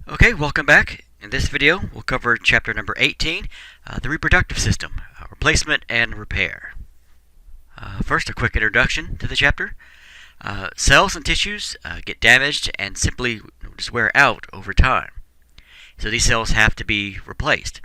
Okay, welcome back. In this video, we'll cover chapter number 18, the reproductive system, replacement and repair. First, a quick introduction to the chapter. Cells and tissues get damaged and simply just wear out over time. So these cells have to be replaced.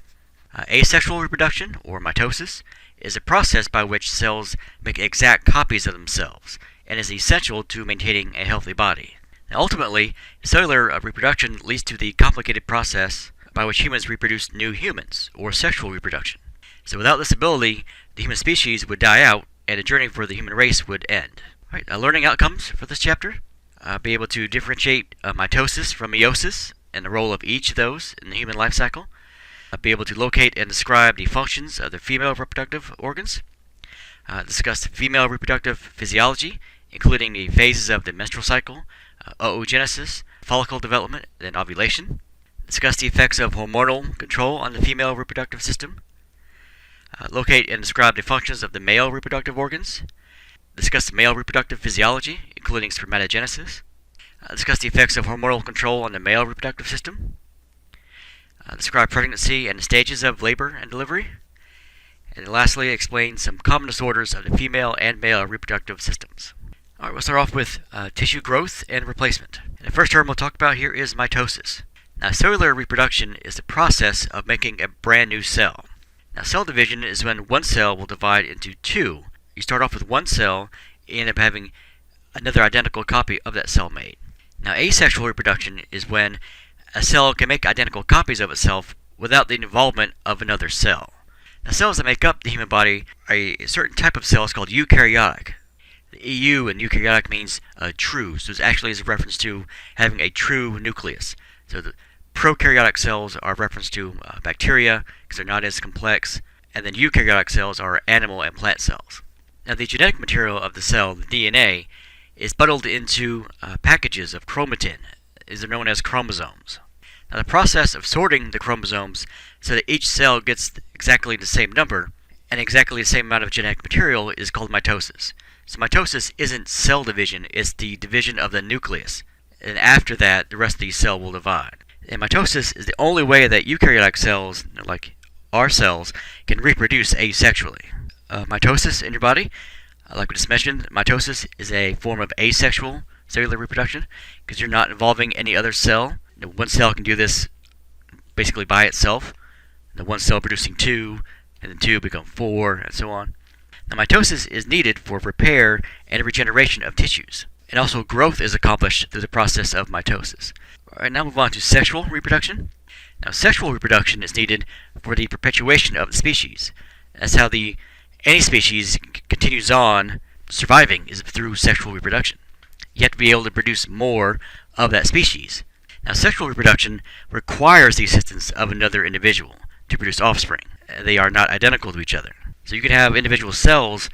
Asexual reproduction, or mitosis, is a process by which cells make exact copies of themselves and is essential to maintaining a healthy body. Now, ultimately, cellular reproduction leads to the complicated process by which humans reproduce new humans, or sexual reproduction. So without this ability, the human species would die out, and the journey for the human race would end. All right, learning outcomes for this chapter. Be able to differentiate mitosis from meiosis, and the role of each of those in the human life cycle. Be able to locate and describe the functions of the female reproductive organs. Discuss female reproductive physiology, including the phases of the menstrual cycle, oogenesis, follicle development, and ovulation. Discuss the effects of hormonal control on the female reproductive system. Locate and describe the functions of the male reproductive organs. Discuss the male reproductive physiology, including spermatogenesis. Discuss the effects of hormonal control on the male reproductive system. Describe pregnancy and the stages of labor and delivery. And lastly, explain some common disorders of the female and male reproductive systems. Alright, we'll start off with tissue growth and replacement. And the first term we'll talk about here is mitosis. Now, cellular reproduction is the process of making a brand new cell. Now, cell division is when one cell will divide into two. You start off with one cell, you end up having another identical copy of that cell made. Now, asexual reproduction is when a cell can make identical copies of itself without the involvement of another cell. Now, cells that make up the human body are a certain type of cells called eukaryotic. The EU in eukaryotic means true, so it actually is a reference to having a true nucleus. So the prokaryotic cells are a reference to bacteria, because they're not as complex, and then eukaryotic cells are animal and plant cells. Now, the genetic material of the cell, the DNA, is bundled into packages of chromatin. These are known as chromosomes. Now, the process of sorting the chromosomes so that each cell gets exactly the same number and exactly the same amount of genetic material is called mitosis. So mitosis isn't cell division, it's the division of the nucleus. And after that, the rest of the cell will divide. And mitosis is the only way that eukaryotic cells, like our cells, can reproduce asexually. Mitosis in your body, like we just mentioned, mitosis is a form of asexual cellular reproduction because you're not involving any other cell. One cell can do this basically by itself. The one cell producing two, and then two become four, and so on. Now, mitosis is needed for repair and regeneration of tissues, and also growth is accomplished through the process of mitosis. All right, now move on to sexual reproduction. Now, sexual reproduction is needed for the perpetuation of the species. That's how any species continues on surviving, is through sexual reproduction. You have to be able to produce more of that species. Now, sexual reproduction requires the assistance of another individual to produce offspring. They are not identical to each other. So you can have individual cells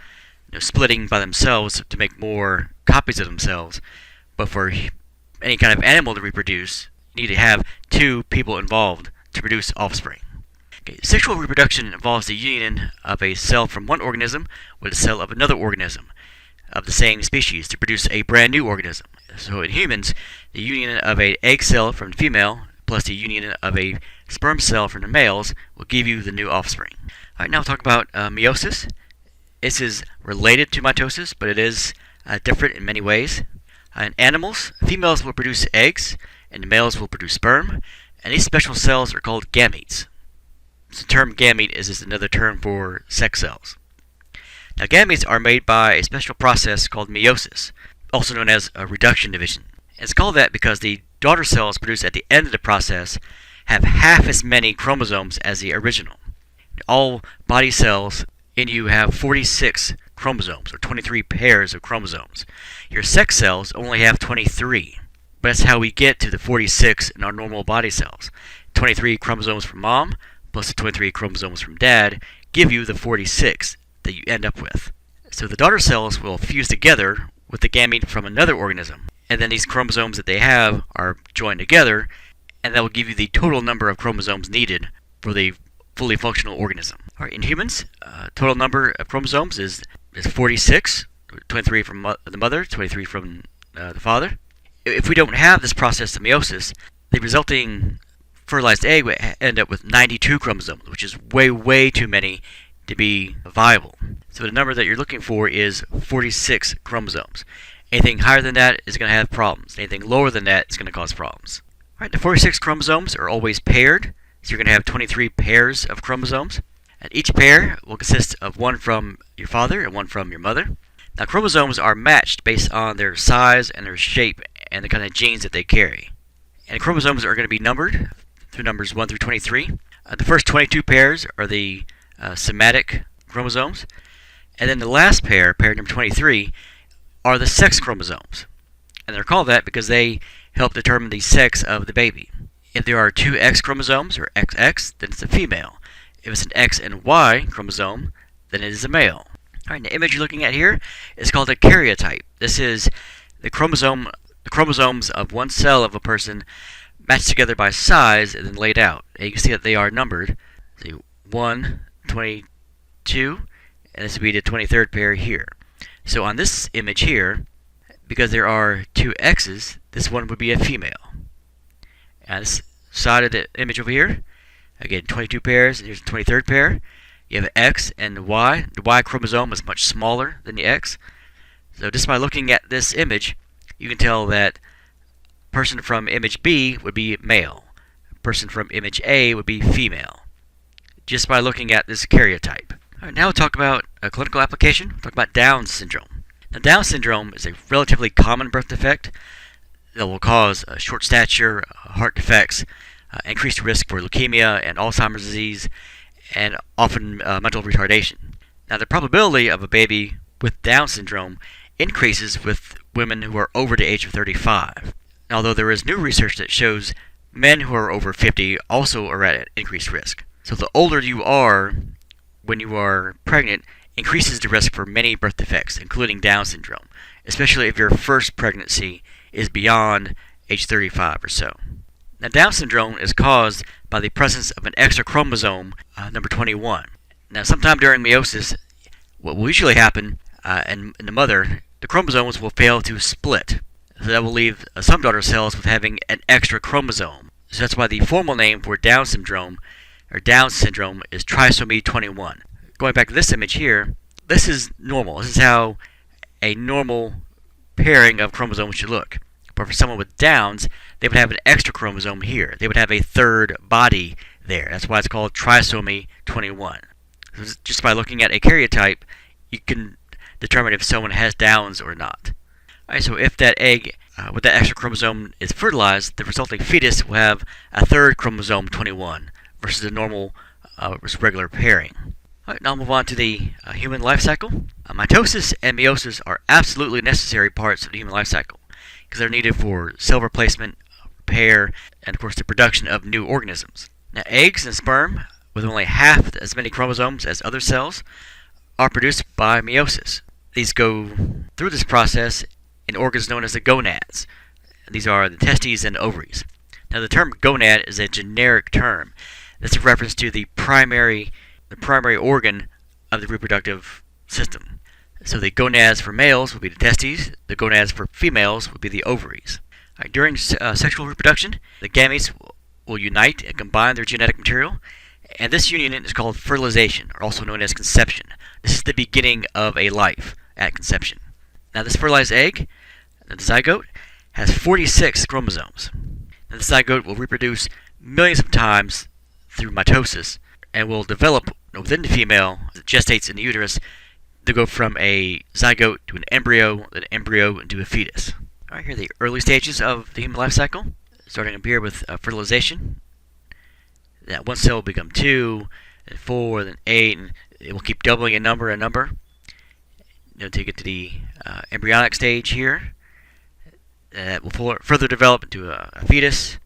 splitting by themselves to make more copies of themselves, but for any kind of animal to reproduce, you need to have two people involved to produce offspring. Okay, sexual reproduction involves the union of a cell from one organism with a cell of another organism of the same species to produce a brand new organism. So in humans, the union of an egg cell from the female plus the union of a sperm cell from the males will give you the new offspring. Alright, now we'll talk about meiosis. This is related to mitosis, but it is different in many ways. In animals, females will produce eggs, and the males will produce sperm, and these special cells are called gametes. So the term gamete is just another term for sex cells. Now, gametes are made by a special process called meiosis, also known as a reduction division. It's called that because the daughter cells produced at the end of the process have half as many chromosomes as the original. All body cells in you have 46 chromosomes, or 23 pairs of chromosomes. Your sex cells only have 23, but that's how we get to the 46 in our normal body cells. 23 chromosomes from mom plus the 23 chromosomes from dad give you the 46 that you end up with. So the daughter cells will fuse together with the gamete from another organism, and then these chromosomes that they have are joined together, and that will give you the total number of chromosomes needed for the fully functional organism. All right, in humans, total number of chromosomes is 46, 23 from the mother, 23 from the father. If we don't have this process of meiosis, the resulting fertilized egg would end up with 92 chromosomes, which is way, way too many to be viable. So the number that you're looking for is 46 chromosomes. Anything higher than that is going to have problems. Anything lower than that is going to cause problems. All right, the 46 chromosomes are always paired, so you're going to have 23 pairs of chromosomes. And each pair will consist of one from your father and one from your mother. Now, chromosomes are matched based on their size and their shape and the kind of genes that they carry. And chromosomes are going to be numbered through numbers 1 through 23. The first 22 pairs are the somatic chromosomes. And then the last pair, pair number 23, are the sex chromosomes. And they're called that because they help determine the sex of the baby. If there are two X chromosomes, or XX, then it's a female. If it's an X and Y chromosome, then it is a male. All right, the image you're looking at here is called a karyotype. This is the chromosomes of one cell of a person matched together by size and then laid out. And you can see that they are numbered. See, 1, 22, and this would be the 23rd pair here. So on this image here, because there are two X's, this one would be a female. And this side of the image over here, again, 22 pairs, and here's the 23rd pair. You have X and Y. The Y chromosome is much smaller than the X. So just by looking at this image, you can tell that person from image B would be male. Person from image A would be female. Just by looking at this karyotype. All right, now we'll talk about a clinical application. We'll talk about Down syndrome. Now, Down syndrome is a relatively common birth defect that will cause short stature, heart defects, increased risk for leukemia and Alzheimer's disease, and often mental retardation. Now, the probability of a baby with Down syndrome increases with women who are over the age of 35. Although there is new research that shows men who are over 50 also are at increased risk. So the older you are when you are pregnant increases the risk for many birth defects, including Down syndrome, especially if your first pregnancy is beyond age 35 or so. Now, Down syndrome is caused by the presence of an extra chromosome, number 21. Now, sometime during meiosis, what will usually happen in the mother, the chromosomes will fail to split. So that will leave some daughter cells with having an extra chromosome. So that's why the formal name for Down syndrome, or Down syndrome, is trisomy 21. Going back to this image here, this is normal. This is how a normal pairing of chromosomes should look. But for someone with Downs, they would have an extra chromosome here. They would have a third body there. That's why it's called trisomy 21. So just by looking at a karyotype, you can determine if someone has Downs or not. All right, so if that egg with that extra chromosome is fertilized, the resulting fetus will have a third chromosome 21 versus the normal regular pairing. All right, now I'll move on to the human life cycle. Mitosis and meiosis are absolutely necessary parts of the human life cycle because they're needed for cell replacement, repair, and of course the production of new organisms. Now, eggs and sperm with only half as many chromosomes as other cells are produced by meiosis. These go through this process in organs known as the gonads. These are the testes and ovaries. Now, the term gonad is a generic term. That's a reference to the primary organ of the reproductive system. So the gonads for males would be the testes, the gonads for females would be the ovaries. Right, during sexual reproduction, the gametes will unite and combine their genetic material, and this union is called fertilization, or also known as conception. This is the beginning of a life at conception. Now, this fertilized egg, the zygote, has 46 chromosomes. Now, the zygote will reproduce millions of times through mitosis and will develop within the female that gestates in the uterus to go from a zygote to an embryo into a fetus. All right, here are the early stages of the human life cycle, starting up here with fertilization. That one cell will become 2, then 4, then 8, and it will keep doubling in number until you get to the embryonic stage here. That will further develop into a fetus,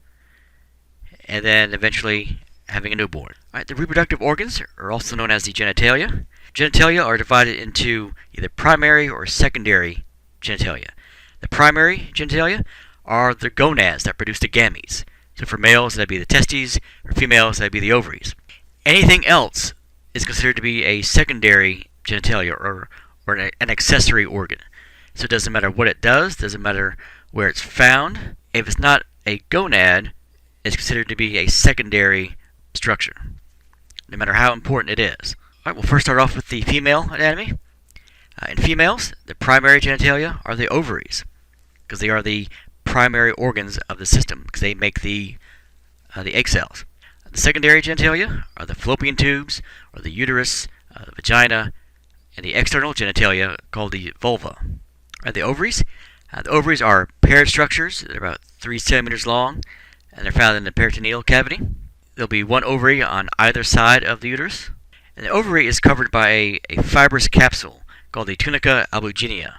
and then eventually having a newborn. All right, the reproductive organs are also known as the genitalia. Genitalia are divided into either primary or secondary genitalia. The primary genitalia are the gonads that produce the gametes. So for males, that'd be the testes. For females, that'd be the ovaries. Anything else is considered to be a secondary genitalia or an accessory organ. So it doesn't matter what it does, doesn't matter where it's found. If it's not a gonad, is considered to be a secondary structure, no matter how important it is. Alright, we'll first start off with the female anatomy. In females, the primary genitalia are the ovaries, because they are the primary organs of the system, because they make the egg cells. The secondary genitalia are the fallopian tubes, or the uterus, the vagina, and the external genitalia called the vulva. The ovaries. The ovaries are paired structures. They're about 3 centimeters long, and they're found in the peritoneal cavity. There'll be one ovary on either side of the uterus. And the ovary is covered by a fibrous capsule called the tunica albuginea.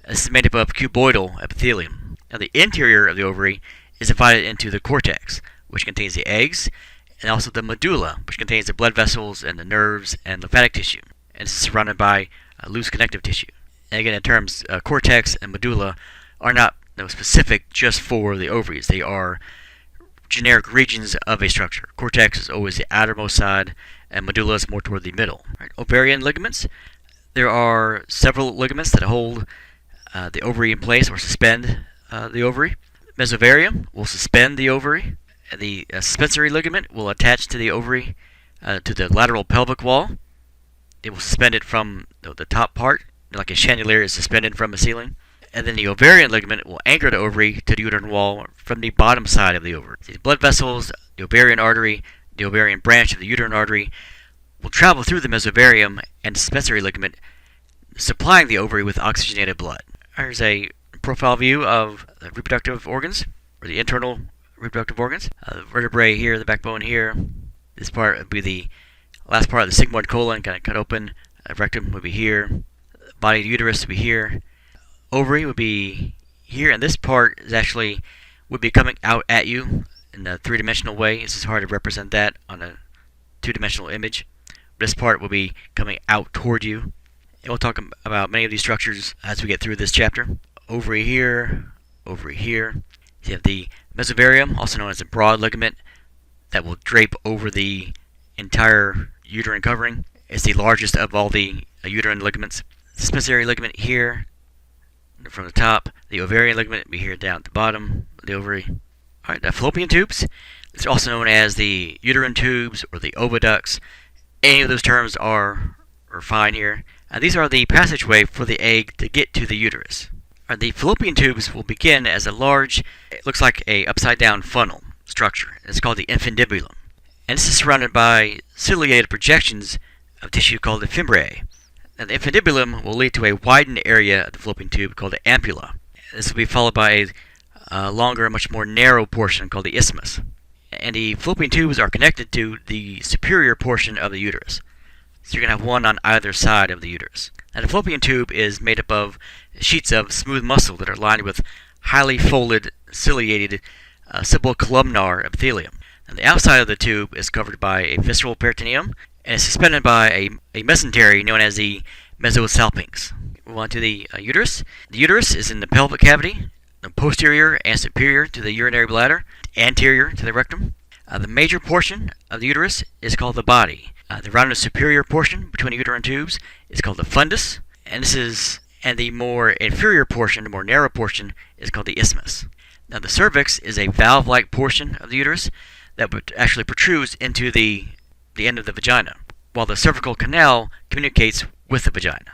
This is made up of cuboidal epithelium. Now, the interior of the ovary is divided into the cortex, which contains the eggs, and also the medulla, which contains the blood vessels and the nerves and lymphatic tissue. And this is surrounded by loose connective tissue. And again, in terms, cortex and medulla are not specific just for the ovaries. They are generic regions of a structure. Cortex is always the outermost side, and medulla is more toward the middle. Ovarian ligaments. There are several ligaments that hold the ovary in place or suspend the ovary. Mesovarium will suspend the ovary. The suspensory ligament will attach to the ovary to the lateral pelvic wall. It will suspend it from the top part, like a chandelier is suspended from a ceiling. And then the ovarian ligament will anchor the ovary to the uterine wall from the bottom side of the ovary. The blood vessels, the ovarian artery, the ovarian branch of the uterine artery will travel through the mesovarium and the suspensory ligament, supplying the ovary with oxygenated blood. Here's a profile view of the reproductive organs, or the internal reproductive organs. The vertebrae here, the backbone here. This part would be the last part of the sigmoid colon, kind of cut open. Rectum would be here. Body of the uterus would be here. Ovary would be here, and this part is actually would be coming out at you in a three-dimensional way. It's just hard to represent that on a two-dimensional image. This part will be coming out toward you. And we'll talk about many of these structures as we get through this chapter. Ovary here, ovary here. You have the mesovarium, also known as the broad ligament, that will drape over the entire uterine covering. It's the largest of all the uterine ligaments. Suspensory ligament here from the top. The ovarian ligament will be here down at the bottom of the ovary. Alright, the fallopian tubes. It's also known as the uterine tubes or the oviducts. Any of those terms are fine here. These are the passageway for the egg to get to the uterus. The fallopian tubes will begin as a large, it looks like a upside down funnel structure. It's called the infundibulum. And this is surrounded by ciliated projections of tissue called the fimbriae. Now, the infundibulum will lead to a widened area of the fallopian tube called the ampulla. This will be followed by a longer, much more narrow portion called the isthmus. And the fallopian tubes are connected to the superior portion of the uterus. So you're going to have one on either side of the uterus. Now, the fallopian tube is made up of sheets of smooth muscle that are lined with highly folded, ciliated, subcolumnar epithelium. And the outside of the tube is covered by a visceral peritoneum and is suspended by a mesentery known as the mesosalpinx. Move on to the uterus. The uterus is in the pelvic cavity, posterior and superior to the urinary bladder, anterior to the rectum. The major portion of the uterus is called the body. The rounded superior portion between the uterine tubes is called the fundus, and the more inferior portion, the more narrow portion, is called the isthmus. Now, the cervix is a valve-like portion of the uterus that actually protrudes into the end of the vagina, while the cervical canal communicates with the vagina.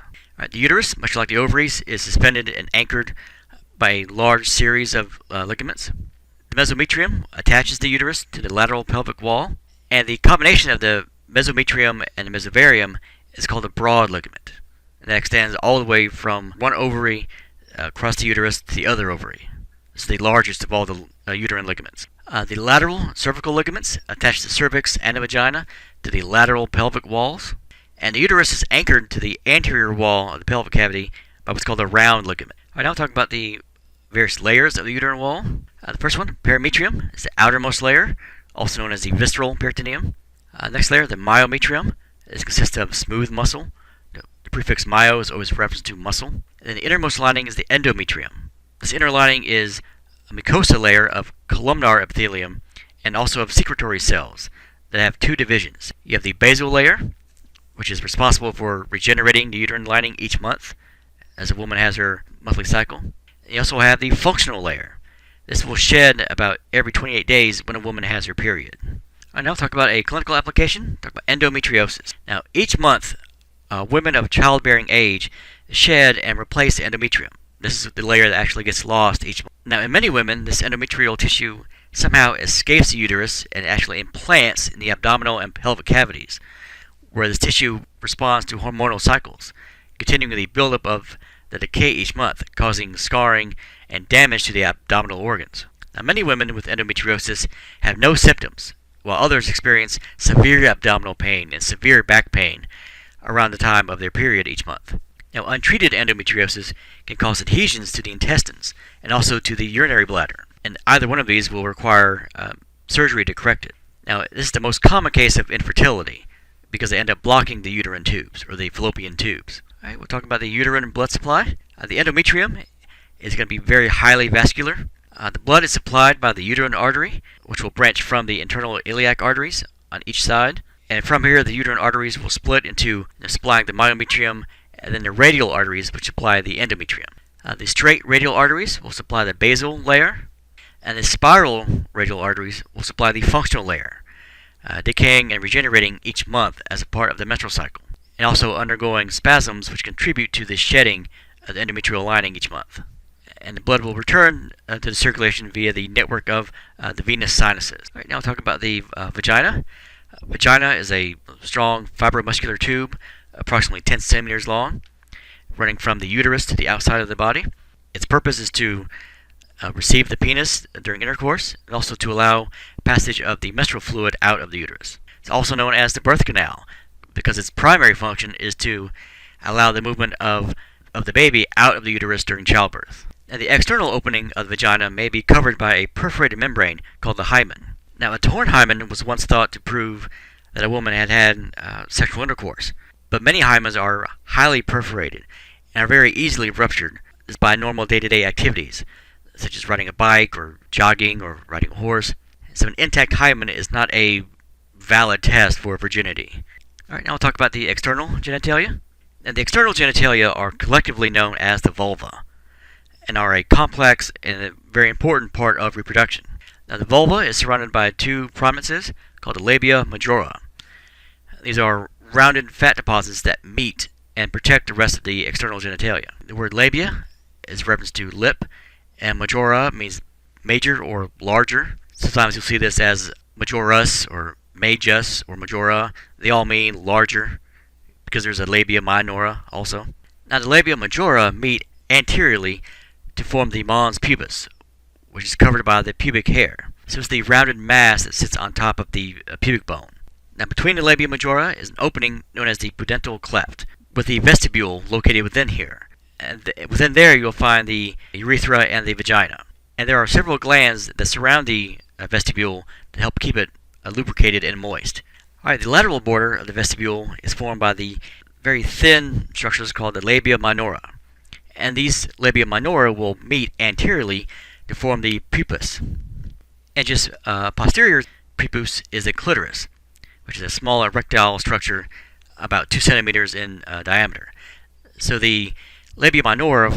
The uterus, much like the ovaries, is suspended and anchored by a large series of ligaments. The mesometrium attaches the uterus to the lateral pelvic wall, and the combination of the mesometrium and the mesovarium is called a broad ligament. And that extends all the way from one ovary across the uterus to the other ovary. It's the largest of all the uterine ligaments. The lateral cervical ligaments attach the cervix and the vagina to the lateral pelvic walls, and the uterus is anchored to the anterior wall of the pelvic cavity by what's called a round ligament. Now we'll talk about the various layers of the uterine wall. The first one, perimetrium, is the outermost layer, also known as the visceral peritoneum. Next layer, the myometrium, it consists of smooth muscle. The prefix myo is always referenced to muscle. And then the innermost lining is the endometrium. This inner lining is a mucosa layer of columnar epithelium and also of secretory cells that have two divisions. You have the basal layer, which is responsible for regenerating the uterine lining each month as a woman has her monthly cycle. You also have the functional layer. This will shed about every 28 days when a woman has her period. Now I'll talk about a clinical application. Talk about endometriosis. Now, each month, women of childbearing age shed and replace the endometrium. This is the layer that actually gets lost each month. Now, in many women, this endometrial tissue somehow escapes the uterus and actually implants in the abdominal and pelvic cavities, where this tissue responds to hormonal cycles, continuing the buildup of the decay each month, causing scarring and damage to the abdominal organs. Now, many women with endometriosis have no symptoms, while others experience severe abdominal pain and severe back pain around the time of their period each month. Now, untreated endometriosis can cause adhesions to the intestines and also to the urinary bladder, and either one of these will require surgery to correct it. Now, this is the most common case of infertility because they end up blocking the uterine tubes or the fallopian tubes. All right, we'll talk about the uterine blood supply. The endometrium is going to be very highly vascular. The blood is supplied by the uterine artery, which will branch from the internal iliac arteries on each side. And from here, the uterine arteries will split into supplying the myometrium, and then the radial arteries, which supply the endometrium. The straight radial arteries will supply the basal layer, and the spiral radial arteries will supply the functional layer, decaying and regenerating each month as a part of the menstrual cycle, and also undergoing spasms which contribute to the shedding of the endometrial lining each month. And the blood will return to the circulation via the network of the venous sinuses. All right, now I'll talk about the vagina. Vagina is a strong fibromuscular tube, approximately 10 centimeters long, running from the uterus to the outside of the body. Its purpose is to receive the penis during intercourse, and also to allow passage of the menstrual fluid out of the uterus. It's also known as the birth canal, because its primary function is to allow the movement of the baby out of the uterus during childbirth. Now, the external opening of the vagina may be covered by a perforated membrane called the hymen. Now, a torn hymen was once thought to prove that a woman had had sexual intercourse, but many hymens are highly perforated and are very easily ruptured by normal day-to-day activities, such as riding a bike or jogging or riding a horse. So an intact hymen is not a valid test for virginity. All right, now we'll talk about the external genitalia. And the external genitalia are collectively known as the vulva, and are a complex and a very important part of reproduction. Now, the vulva is surrounded by two prominences called the labia majora. These are rounded fat deposits that meet and protect the rest of the external genitalia. The word labia is reference to lip, and majora means major or larger. Sometimes you'll see this as majorus or majus or majora. They all mean larger because there's a labia minora also. Now, the labia majora meet anteriorly to form the mons pubis, which is covered by the pubic hair. So it's the rounded mass that sits on top of the pubic bone. Now, between the labia majora is an opening known as the pudendal cleft, with the vestibule located within here. And within there, you'll find the urethra and the vagina. And there are several glands that surround the vestibule to help keep it lubricated and moist. All right, the lateral border of the vestibule is formed by the very thin structures called the labia minora. And these labia minora will meet anteriorly to form the pupus. And just posterior pupus is the clitoris, which is a small erectile structure about 2 centimeters in diameter. So the labia minora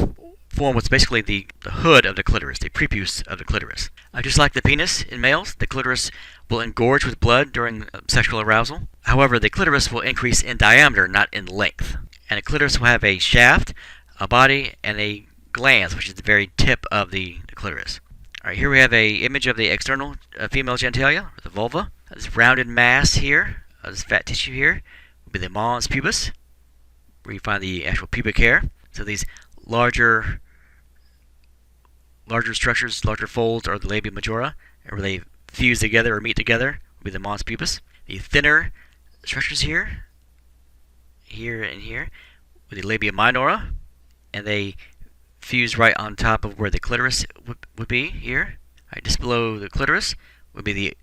form what's basically the hood of the clitoris, the prepuce of the clitoris. Just like the penis in males, the clitoris will engorge with blood during sexual arousal. However, the clitoris will increase in diameter, not in length. And the clitoris will have a shaft, a body, and a glans, which is the very tip of the clitoris. All right, here we have an image of the external female genitalia, the vulva. This rounded mass here, this fat tissue here, will be the mons pubis, where you find the actual pubic hair. So these larger structures, larger folds, are the labia majora, and where they fuse together or meet together will be the mons pubis. The thinner structures here, and here, with the labia minora, and they fuse right on top of where the clitoris would be here. Right, just below the clitoris would be the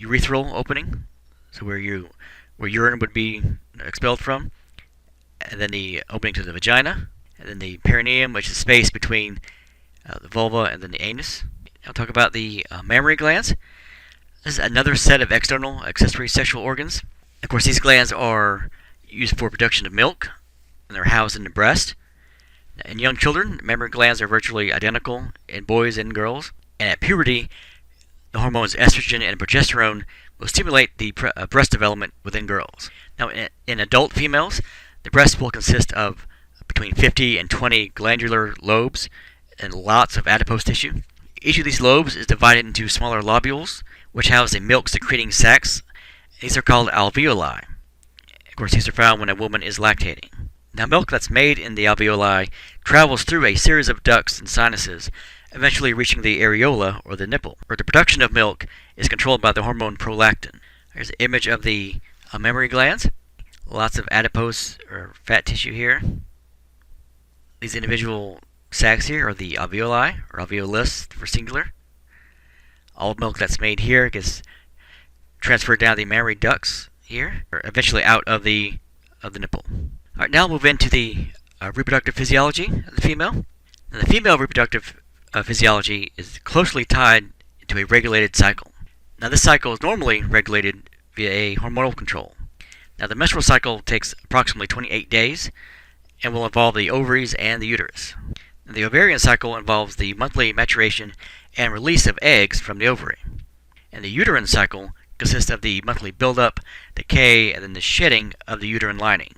urethral opening, so where urine would be expelled from, and then the opening to the vagina, and then the perineum, which is space between the vulva and then the anus. I'll talk about the mammary glands. This is another set of external accessory sexual organs. Of course, these glands are used for production of milk, and they're housed in the breast. In young children, mammary glands are virtually identical in boys and girls. And at puberty, the hormones estrogen and progesterone will stimulate the breast development within girls. Now, in adult females, the breast will consist of between 50 and 20 glandular lobes and lots of adipose tissue. Each of these lobes is divided into smaller lobules, which house the milk-secreting sacs. These are called alveoli. Of course, these are found when a woman is lactating. Now, milk that's made in the alveoli travels through a series of ducts and sinuses, eventually reaching the areola, or the nipple, where the production of milk is controlled by the hormone prolactin. Here's an image of the mammary glands. Lots of adipose or fat tissue here. These individual sacs here are the alveoli, or alveolus for singular. All milk that's made here gets transferred down the mammary ducts here, or eventually out of the nipple. All right, now we'll move into the reproductive physiology of the female. Now, the female reproductive physiology is closely tied to a regulated cycle. Now, this cycle is normally regulated via a hormonal control. Now, the menstrual cycle takes approximately 28 days and will involve the ovaries and the uterus. Now, the ovarian cycle involves the monthly maturation and release of eggs from the ovary. And the uterine cycle consists of the monthly buildup, decay, and then the shedding of the uterine lining.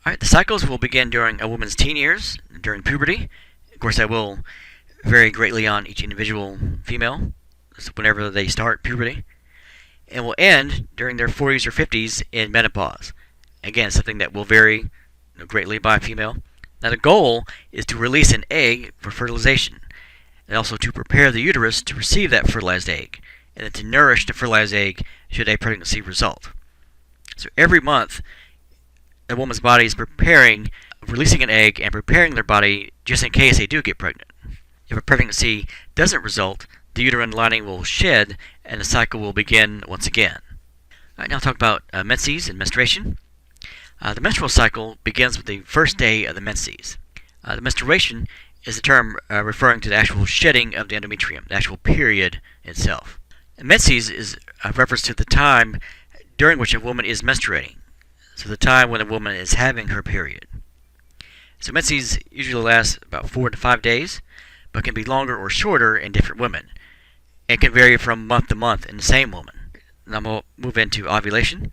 All right, the cycles will begin during a woman's teen years, during puberty. Of course, that will vary greatly on each individual female, whenever they start puberty, and will end during their 40s or 50s in menopause. Again, something that will vary greatly by female. Now, the goal is to release an egg for fertilization, and also to prepare the uterus to receive that fertilized egg, and then to nourish the fertilized egg should a pregnancy result. So every month, a woman's body is releasing an egg and preparing their body just in case they do get pregnant. If a pregnancy doesn't result, the uterine lining will shed and the cycle will begin once again. All right, now I'll talk about menses and menstruation. The menstrual cycle begins with the first day of the menses. The menstruation is a term referring to the actual shedding of the endometrium, the actual period itself. And menses is a reference to the time during which a woman is menstruating, so the time when a woman is having her period. So menses usually last about 4 to 5 days, but can be longer or shorter in different women. It can vary from month to month in the same woman. Now we'll move into ovulation.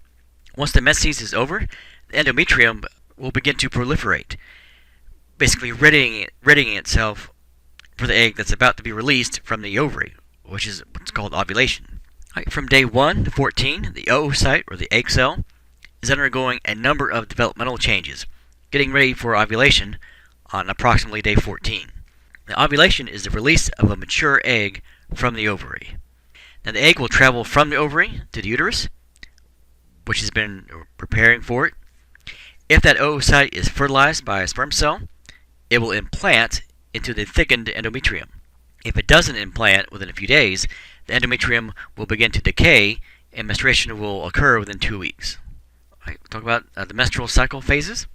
Once the menses is over, the endometrium will begin to proliferate, basically readying itself for the egg that's about to be released from the ovary, which is what's called ovulation. Right, from day 1 to 14, the oocyte, or the egg cell, is undergoing a number of developmental changes, getting ready for ovulation on approximately day 14. Now, ovulation is the release of a mature egg from the ovary. Now, the egg will travel from the ovary to the uterus, which has been preparing for it. If that oocyte is fertilized by a sperm cell, it will implant into the thickened endometrium. If it doesn't implant within a few days, the endometrium will begin to decay and menstruation will occur within 2 weeks. All right, we'll talk about the menstrual cycle phases.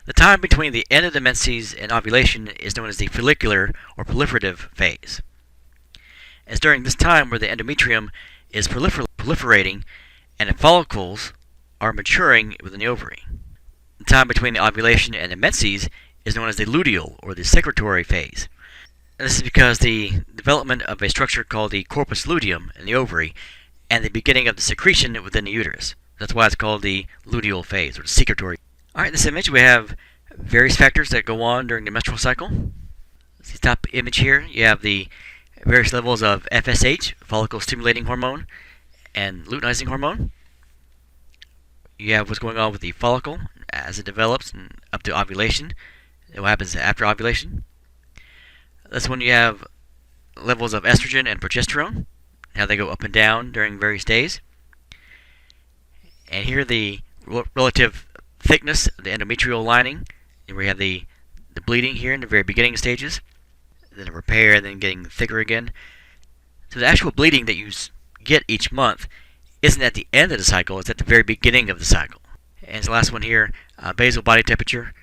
The time between the end of the menses and ovulation is known as the follicular or proliferative phase. It's during this time where the endometrium is proliferating and the follicles are maturing within the ovary. The time between the ovulation and the menses is known as the luteal or the secretory phase. And this is because the development of a structure called the corpus luteum in the ovary and the beginning of the secretion within the uterus. That's why it's called the luteal phase or the secretory. Alright, in this image we have various factors that go on during the menstrual cycle. This is the top image here. You have the various levels of FSH, follicle stimulating hormone, and luteinizing hormone. You have what's going on with the follicle as it develops and up to ovulation. And what happens after ovulation. That's when you have levels of estrogen and progesterone, how they go up and down during various days. And here the relative thickness of the endometrial lining, and we have the bleeding here in the very beginning stages, then a repair, and then getting thicker again. So the actual bleeding that you get each month isn't at the end of the cycle, it's at the very beginning of the cycle. And the last one here, basal body temperature.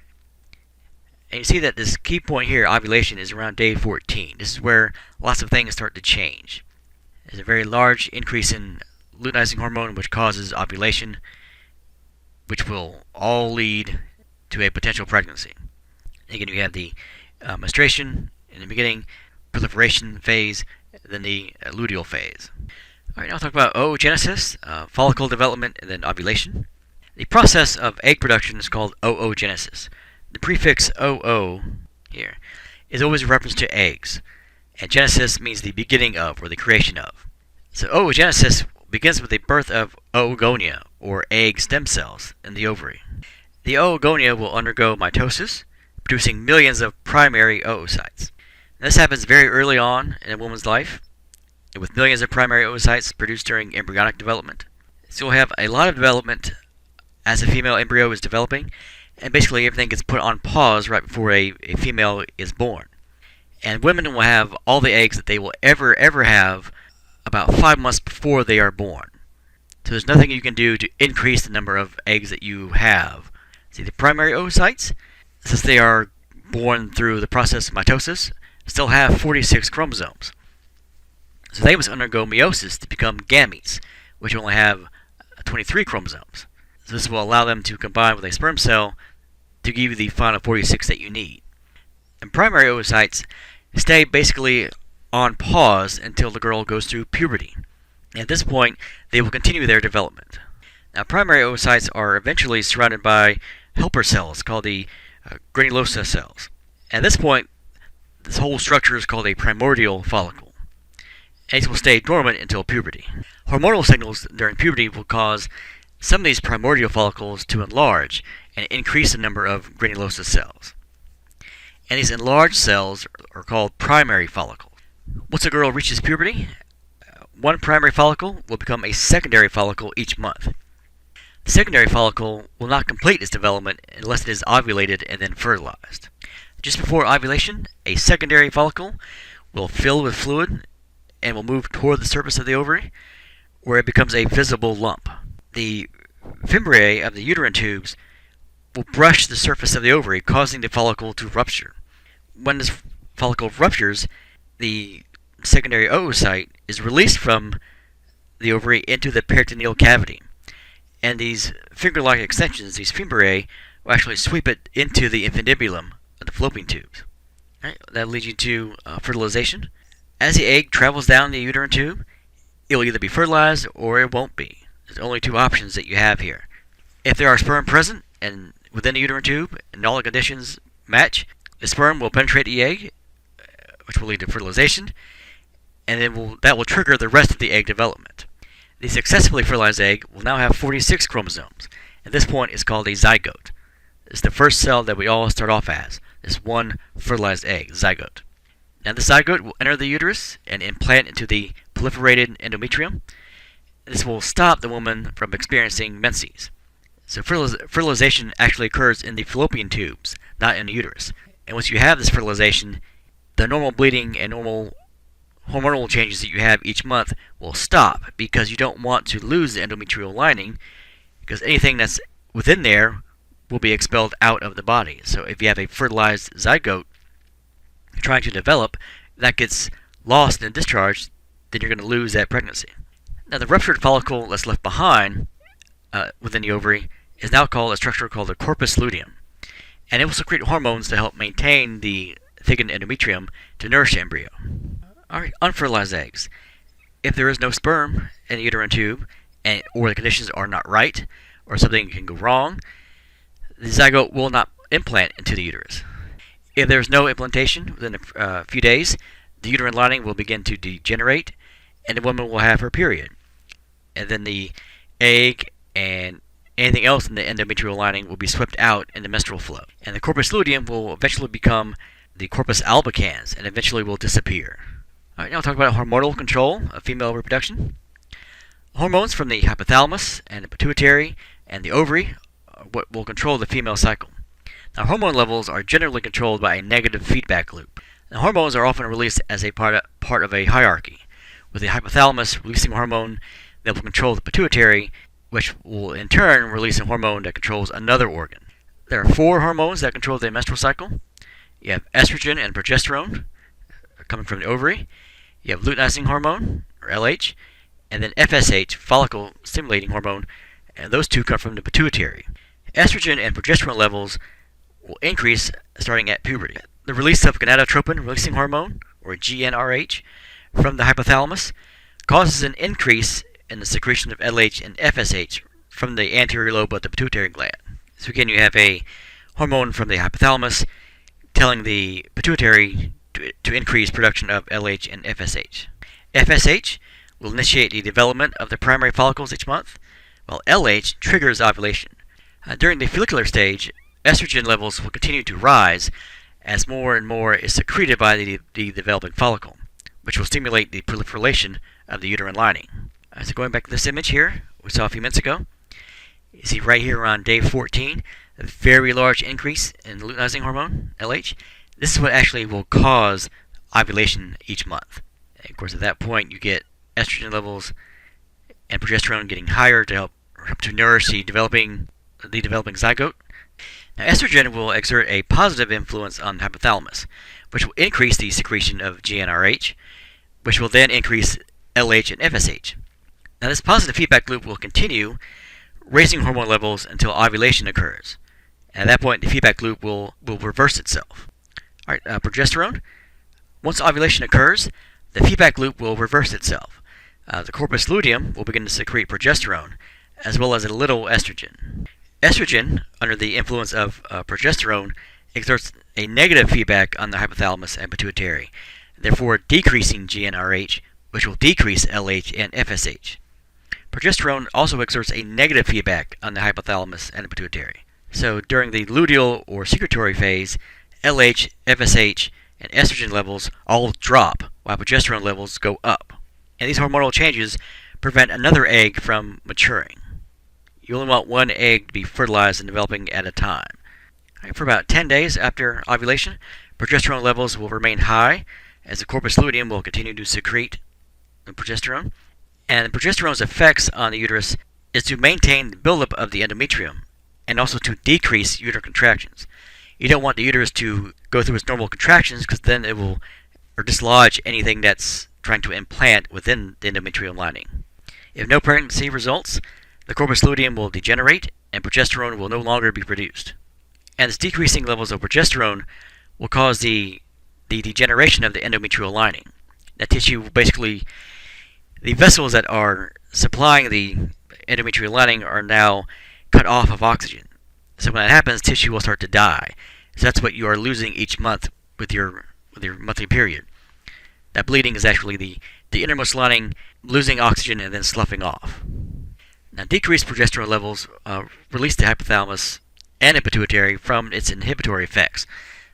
And you see that this key point here, ovulation, is around day 14. This is where lots of things start to change. There's a very large increase in luteinizing hormone, which causes ovulation, which will all lead to a potential pregnancy. Again, you have the menstruation in the beginning, proliferation phase, then the luteal phase. All right, now I'll talk about oogenesis, follicle development, and then ovulation. The process of egg production is called oogenesis. The prefix oo here is always a reference to eggs, and genesis means the beginning of or the creation of. So oogenesis begins with the birth of oogonia, or egg stem cells, in the ovary. The oogonia will undergo mitosis, producing millions of primary oocytes. And this happens very early on in a woman's life, with millions of primary oocytes produced during embryonic development. So we'll have a lot of development as a female embryo is developing, and basically everything gets put on pause right before a female is born. And women will have all the eggs that they will ever have about 5 months before they are born. So there's nothing you can do to increase the number of eggs that you have. See, the primary oocytes, since they are born through the process of mitosis, still have 46 chromosomes. So they must undergo meiosis to become gametes, which only have 23 chromosomes. So this will allow them to combine with a sperm cell to give you the final 46 that you need. And primary oocytes stay basically on pause until the girl goes through puberty. At this point, they will continue their development. Now, primary oocytes are eventually surrounded by helper cells called the granulosa cells. At this point, this whole structure is called a primordial follicle. Eggs will stay dormant until puberty. Hormonal signals during puberty will cause some of these primordial follicles to enlarge and increase the number of granulosa cells. And these enlarged cells are called primary follicles. Once a girl reaches puberty, one primary follicle will become a secondary follicle each month. The secondary follicle will not complete its development unless it is ovulated and then fertilized. Just before ovulation, a secondary follicle will fill with fluid and will move toward the surface of the ovary, where it becomes a visible lump. The fimbriae of the uterine tubes will brush the surface of the ovary, causing the follicle to rupture. When this follicle ruptures, the secondary oocyte is released from the ovary into the peritoneal cavity. And these finger-like extensions, these fimbriae, will actually sweep it into the infundibulum of the fallopian tubes. Right, that leads you to fertilization. As the egg travels down the uterine tube, it will either be fertilized or it won't be. There's only two options that you have here. If there are sperm present and within the uterine tube and all the conditions match, the sperm will penetrate the egg, which will lead to fertilization, and that will trigger the rest of the egg development. The successfully fertilized egg will now have 46 chromosomes. At this point, it's called a zygote. It's the first cell that we all start off as, this one fertilized egg, zygote. Now the zygote will enter the uterus and implant into the proliferated endometrium. This will stop the woman from experiencing menses. So fertilization actually occurs in the fallopian tubes, not in the uterus. And once you have this fertilization, the normal bleeding and normal hormonal changes that you have each month will stop, because you don't want to lose the endometrial lining, because anything that's within there will be expelled out of the body. So if you have a fertilized zygote trying to develop, that gets lost and discharged, then you're going to lose that pregnancy. Now the ruptured follicle that's left behind within the ovary is now called a structure called the corpus luteum, and it will secrete hormones to help maintain the thickened endometrium to nourish the embryo. Alright, unfertilized eggs. If there is no sperm in the uterine tube, or the conditions are not right, or something can go wrong, the zygote will not implant into the uterus. If there is no implantation within a few days, the uterine lining will begin to degenerate, and the woman will have her period. And then the egg and anything else in the endometrial lining will be swept out in the menstrual flow. And the corpus luteum will eventually become the corpus albicans and eventually will disappear. Alright, now we'll talk about hormonal control of female reproduction. Hormones from the hypothalamus and the pituitary and the ovary are what will control the female cycle. Now, hormone levels are generally controlled by a negative feedback loop. Now, hormones are often released as a part of a hierarchy, with the hypothalamus releasing a hormone that will control the pituitary, which will in turn release a hormone that controls another organ. There are 4 hormones that control the menstrual cycle. You have estrogen and progesterone, coming from the ovary. You have luteinizing hormone, or LH, and then FSH, follicle stimulating hormone, and those two come from the pituitary. Estrogen and progesterone levels will increase starting at puberty. The release of gonadotropin releasing hormone, or GnRH, from the hypothalamus causes an increase in the secretion of LH and FSH from the anterior lobe of the pituitary gland. So again, you have a hormone from the hypothalamus telling the pituitary to increase production of LH and FSH. FSH will initiate the development of the primary follicles each month, while LH triggers ovulation. During the follicular stage, estrogen levels will continue to rise as more and more is secreted by the developing follicle, which will stimulate the proliferation of the uterine lining. So going back to this image here, we saw a few minutes ago, you see right here on day 14, a very large increase in luteinizing hormone, LH. This is what actually will cause ovulation each month. And of course, at that point, you get estrogen levels and progesterone getting higher to help to nourish the developing zygote. Now, estrogen will exert a positive influence on the hypothalamus, which will increase the secretion of GnRH, which will then increase LH and FSH. Now, this positive feedback loop will continue, raising hormone levels until ovulation occurs. And at that point, the feedback loop will reverse itself. All right, progesterone. Once ovulation occurs, the feedback loop will reverse itself. The corpus luteum will begin to secrete progesterone, as well as a little estrogen. Estrogen, under the influence of progesterone, exerts a negative feedback on the hypothalamus and pituitary, therefore decreasing GnRH, which will decrease LH and FSH. Progesterone also exerts a negative feedback on the hypothalamus and the pituitary. So during the luteal or secretory phase, LH, FSH, and estrogen levels all drop, while progesterone levels go up. And these hormonal changes prevent another egg from maturing. You only want one egg to be fertilized and developing at a time. Right, for about 10 days after ovulation, progesterone levels will remain high as the corpus luteum will continue to secrete progesterone. And progesterone's effects on the uterus is to maintain the buildup of the endometrium and also to decrease uterine contractions. You don't want the uterus to go through its normal contractions because then it will dislodge anything that's trying to implant within the endometrial lining. If no pregnancy results, the corpus luteum will degenerate and progesterone will no longer be produced. And this decreasing levels of progesterone will cause the degeneration of the endometrial lining. That tissue, basically, the vessels that are supplying the endometrial lining are now cut off of oxygen. So when that happens, tissue will start to die. So that's what you are losing each month with your monthly period. That bleeding is actually the innermost lining losing oxygen and then sloughing off. Now, decreased progesterone levels release the hypothalamus and the pituitary from its inhibitory effects.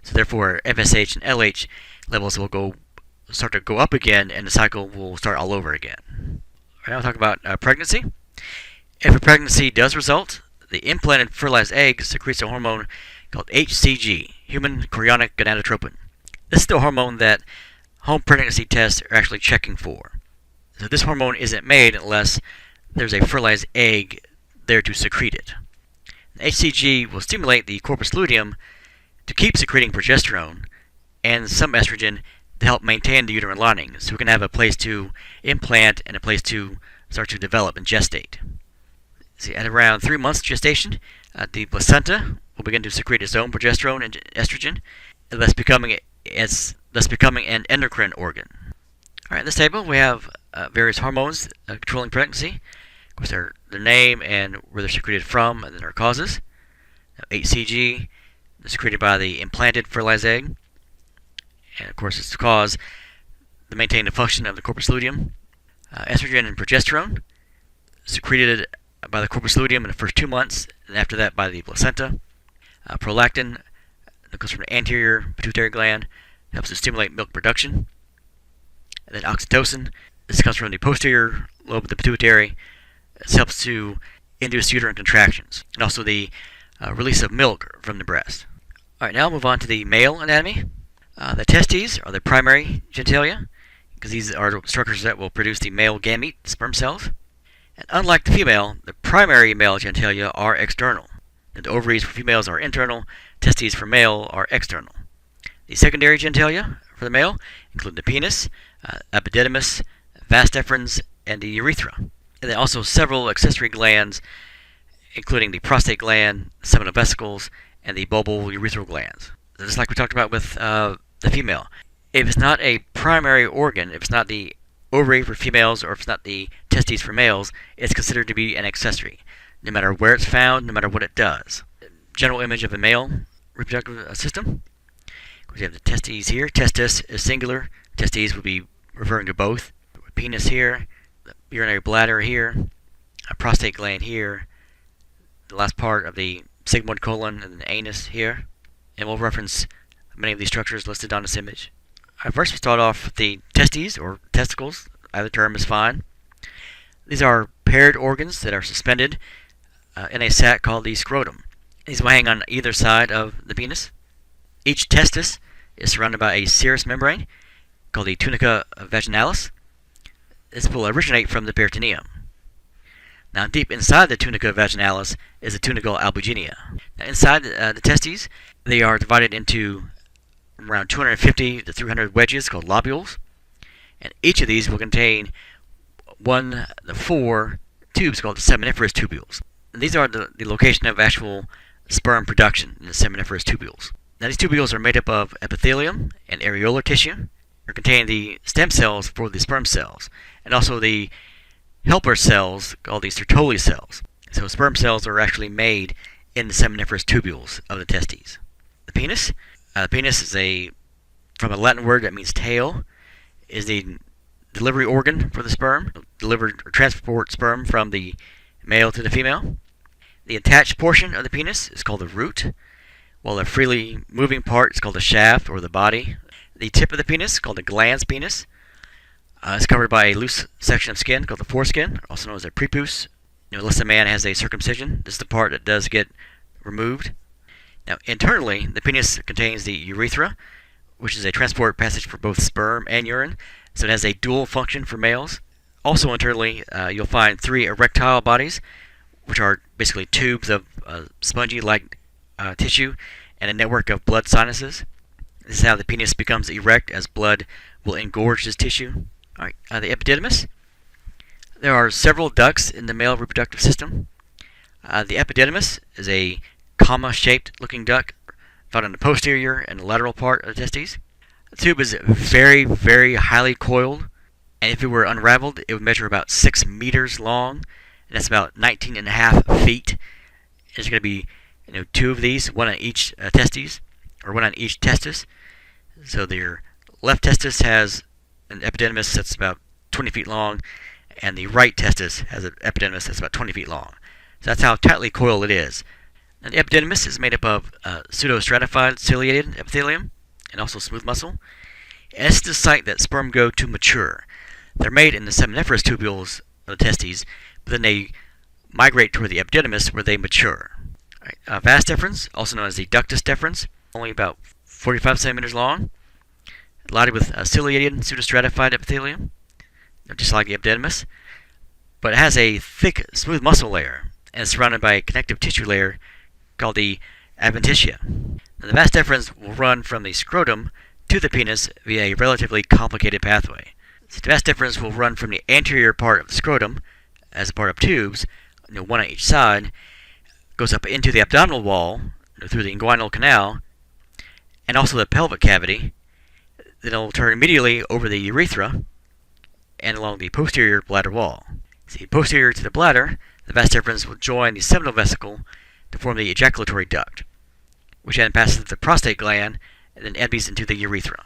So therefore, FSH and LH levels will start to go up again, and the cycle will start all over again. All right, I'll talk about pregnancy. If a pregnancy does result, the implanted fertilized egg secretes a hormone called HCG, human chorionic gonadotropin. This is the hormone that home pregnancy tests are actually checking for. So this hormone isn't made unless there's a fertilized egg there to secrete it. The HCG will stimulate the corpus luteum to keep secreting progesterone and some estrogen to help maintain the uterine lining, so we can have a place to implant and a place to start to develop and gestate. See, at around 3 months gestation, the placenta will begin to secrete its own progesterone and estrogen, and thus becoming an endocrine organ. All right, in this table we have various hormones controlling pregnancy. Of course, their name and where they're secreted from, and then their causes. Now, HCG is secreted by the implanted fertilized egg, and of course, it's to cause to maintain the function of the corpus luteum. Estrogen and progesterone secreted by the corpus luteum in the first 2 months, and after that by the placenta. Prolactin that comes from the anterior pituitary gland, helps to stimulate milk production. And then oxytocin, this comes from the posterior lobe of the pituitary. This helps to induce uterine contractions, and also the release of milk from the breast. All right, now I'll move on to the male anatomy. The testes are the primary genitalia, because these are the structures that will produce the male gamete, sperm cells. And unlike the female, the primary male genitalia are external. And the ovaries for females are internal, testes for male are external. The secondary genitalia for the male include the penis, epididymis, vas deferens, and the urethra. And then also several accessory glands, including the prostate gland, seminal vesicles, and the bulbourethral glands. Just like we talked about with the female. If it's not a primary organ, if it's not the ovary for females or if it's not the testes for males, it's considered to be an accessory, no matter where it's found, no matter what it does. General image of a male reproductive system. We have the testes here. Testis is singular. Testes would be referring to both. Penis here, the urinary bladder here, a prostate gland here, the last part of the sigmoid colon and the anus here. And we'll reference many of these structures listed on this image. First, we start off with the testes, or testicles. Either term is fine. These are paired organs that are suspended in a sac called the scrotum. These will hang on either side of the penis. Each testis is surrounded by a serous membrane called the tunica vaginalis. This will originate from the peritoneum. Now, deep inside the tunica vaginalis is the tunicle albuginea. Now, inside the testes, they are divided into around 250 to 300 wedges called lobules, and each of these will contain the 4 tubes called the seminiferous tubules. And these are the location of actual sperm production in the seminiferous tubules. Now, these tubules are made up of epithelium and areolar tissue, or contain the stem cells for the sperm cells, and also the helper cells called the Sertoli cells. So sperm cells are actually made in the seminiferous tubules of the testes. The penis. The penis is from a Latin word that means tail, is the delivery organ for the sperm, deliver or transport sperm from the male to the female. The attached portion of the penis is called the root, while the freely moving part is called the shaft or the body. The tip of the penis, called the glans penis, is covered by a loose section of skin called the foreskin, also known as a prepuce. Unless a man has a circumcision, this is the part that does get removed. Now, internally, the penis contains the urethra, which is a transport passage for both sperm and urine, so it has a dual function for males. Also internally, you'll find 3 erectile bodies, which are basically tubes of spongy-like tissue and a network of blood sinuses. This is how the penis becomes erect, as blood will engorge this tissue. Alright, the epididymis. There are several ducts in the male reproductive system. The epididymis is a comma-shaped looking duct found in the posterior and the lateral part of the testes. The tube is very, very highly coiled, and if it were unraveled, it would measure about 6 meters long, and that's about 19.5 feet. There's going to be 2 of these, one on each testes, or one on each testis. So your left testis has an epididymis that's about 20 feet long, and the right testis has an epididymis that's about 20 feet long. So that's how tightly coiled it is. And the epididymis is made up of pseudostratified ciliated epithelium and also smooth muscle. And this is the site that sperm go to mature. They're made in the seminiferous tubules of the testes, but then they migrate toward the epididymis where they mature. Right. Vas deferens, also known as the ductus deferens, only about 45 centimeters long, loaded with ciliated pseudostratified epithelium, just like the epididymis, but it has a thick, smooth muscle layer and is surrounded by a connective tissue layer called the adventitia. Now, the vas deferens will run from the scrotum to the penis via a relatively complicated pathway. So the vas deferens will run from the anterior part of the scrotum, as a part of tubes, one on each side, goes up into the abdominal wall through the inguinal canal, and also the pelvic cavity. Then it will turn immediately over the urethra and along the posterior bladder wall. See, posterior to the bladder, the vas deferens will join the seminal vesicle to form the ejaculatory duct, which then passes the prostate gland and then empties into the urethra.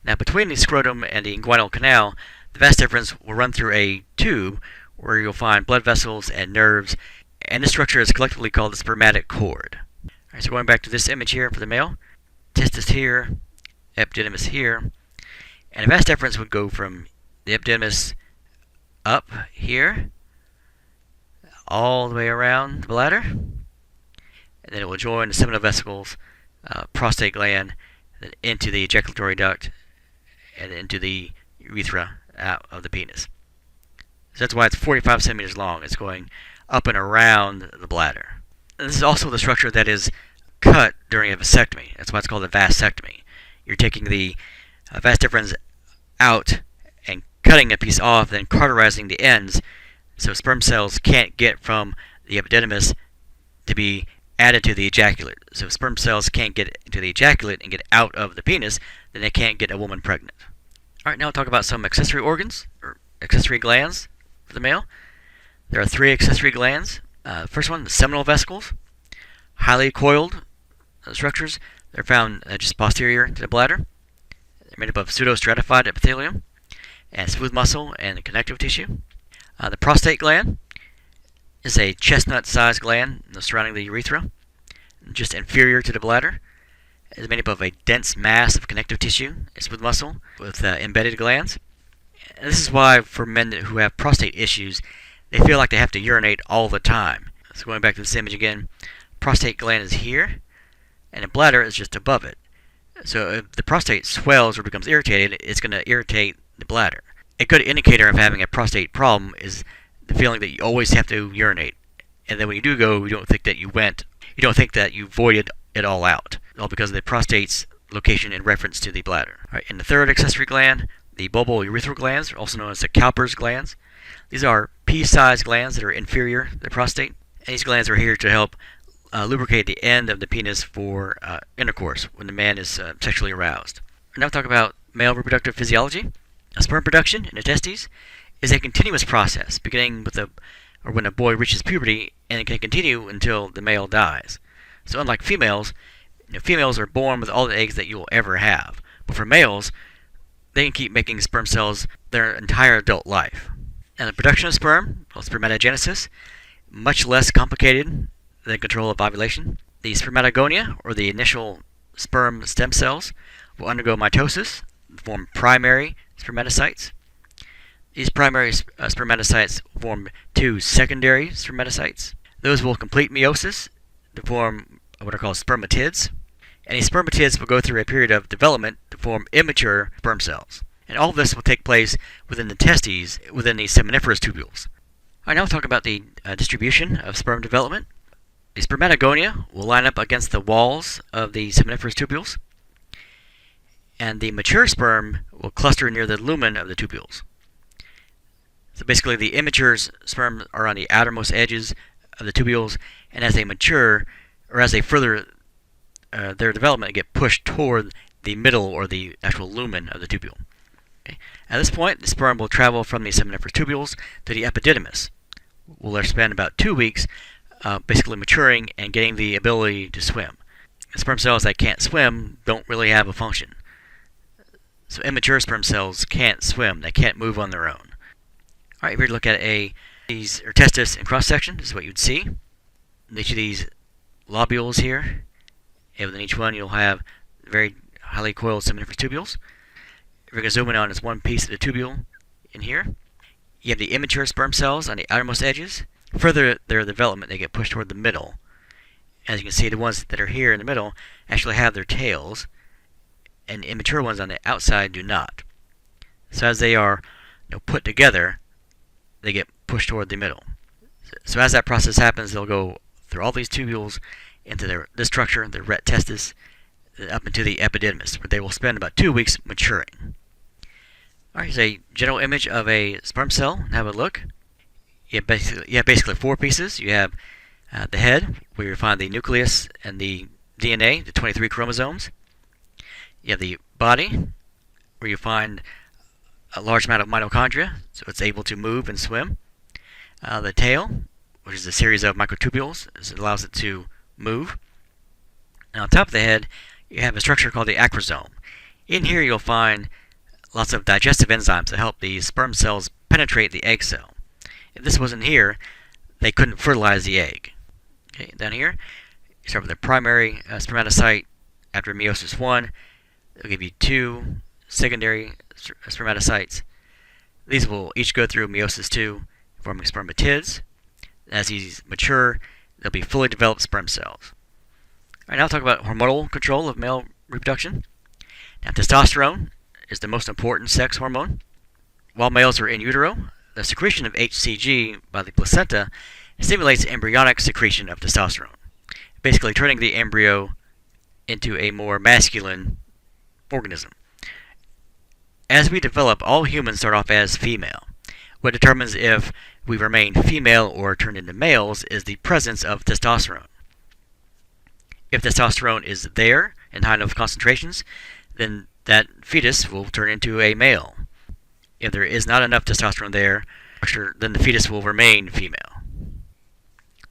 Now, between the scrotum and the inguinal canal, the vas deferens will run through a tube where you'll find blood vessels and nerves, and this structure is collectively called the spermatic cord. Alright, so going back to this image here for the male, testis here, epididymis here, and the vas deferens would go from the epididymis up here, all the way around the bladder, and then it will join the seminal vesicles, prostate gland, then into the ejaculatory duct, and into the urethra out of the penis. So that's why it's 45 centimeters long. It's going up and around the bladder. And this is also the structure that is cut during a vasectomy. That's why it's called a vasectomy. You're taking the vas deferens out and cutting a piece off, then cauterizing the ends so sperm cells can't get from the epididymis to be added to the ejaculate. So sperm cells can't get into the ejaculate and get out of the penis. then they can't get a woman pregnant. Alright, now we'll talk about some accessory organs, or accessory glands for the male. There are 3 accessory glands. First one, the seminal vesicles, highly coiled structures. They're found just posterior to the bladder. They're made up of pseudostratified epithelium and smooth muscle and connective tissue. The prostate gland is a chestnut-sized gland surrounding the urethra, just inferior to the bladder. It's made up of a dense mass of connective tissue and smooth muscle with embedded glands. And this is why for men who have prostate issues, they feel like they have to urinate all the time. So going back to this image again, prostate gland is here, and the bladder is just above it. So if the prostate swells or becomes irritated, it's going to irritate the bladder. A good indicator of having a prostate problem is the feeling that you always have to urinate, and then when you do go, you don't think that you voided it all out, all because of the prostate's location in reference to the bladder. All right, in the third accessory gland, the bulbourethral glands, also known as the Cowper's glands. These are pea-sized glands that are inferior to the prostate, and these glands are here to help lubricate the end of the penis for intercourse when the man is sexually aroused. Now we'll talk about male reproductive physiology. Sperm production in the testes is a continuous process, beginning with when a boy reaches puberty, and it can continue until the male dies. So unlike females, females are born with all the eggs that you will ever have. But for males, they can keep making sperm cells their entire adult life. And the production of sperm, called spermatogenesis, much less complicated than control of ovulation. The spermatogonia, or the initial sperm stem cells, will undergo mitosis and form primary spermatocytes. These primary spermatocytes form 2 secondary spermatocytes. Those will complete meiosis to form what are called spermatids. And these spermatids will go through a period of development to form immature sperm cells. And all of this will take place within the testes, within the seminiferous tubules. All right, now we'll talk about the distribution of sperm development. The spermatogonia will line up against the walls of the seminiferous tubules, and the mature sperm will cluster near the lumen of the tubules. So basically, the immature sperm are on the outermost edges of the tubules, and as they mature, or as they further their development, get pushed toward the middle or the actual lumen of the tubule. Okay. At this point, the sperm will travel from the seminiferous tubules to the epididymis, will spend about 2 weeks basically maturing and getting the ability to swim. The sperm cells that can't swim don't really have a function. So immature sperm cells can't swim, they can't move on their own. Alright, if you look at these testis in cross-section, this is what you'd see. In each of these lobules here, and within each one you'll have very highly coiled seminiferous tubules. If we're going to zoom in on this one piece of the tubule in here, you have the immature sperm cells on the outermost edges. Further their development, they get pushed toward the middle. As you can see, the ones that are here in the middle actually have their tails, and immature ones on the outside do not. So as they are put together, they get pushed toward the middle. So as that process happens, they'll go through all these tubules into this structure, the ret testis, up into the epididymis, where they will spend about 2 weeks maturing. Alright, here's a general image of a sperm cell. Have a look. You have basically 4 pieces. You have the head, where you find the nucleus and the DNA, the 23 chromosomes. You have the body, where you find a large amount of mitochondria, so it's able to move and swim. The tail, which is a series of microtubules, so it allows it to move. And on top of the head, you have a structure called the acrosome. In here you'll find lots of digestive enzymes that help the sperm cells penetrate the egg cell. If this wasn't here, they couldn't fertilize the egg. Okay, down here, you start with the primary spermatocyte. After meiosis 1, it'll give you 2 secondary spermatocytes. These will each go through meiosis 2, forming spermatids. As these mature, they'll be fully developed sperm cells. All right, now I'll talk about hormonal control of male reproduction. Now, testosterone is the most important sex hormone. While males are in utero, the secretion of HCG by the placenta stimulates embryonic secretion of testosterone, basically turning the embryo into a more masculine organism. As we develop, all humans start off as female. What determines if we remain female or turn into males is the presence of testosterone. If testosterone is there in high enough concentrations, then that fetus will turn into a male. If there is not enough testosterone there, then the fetus will remain female.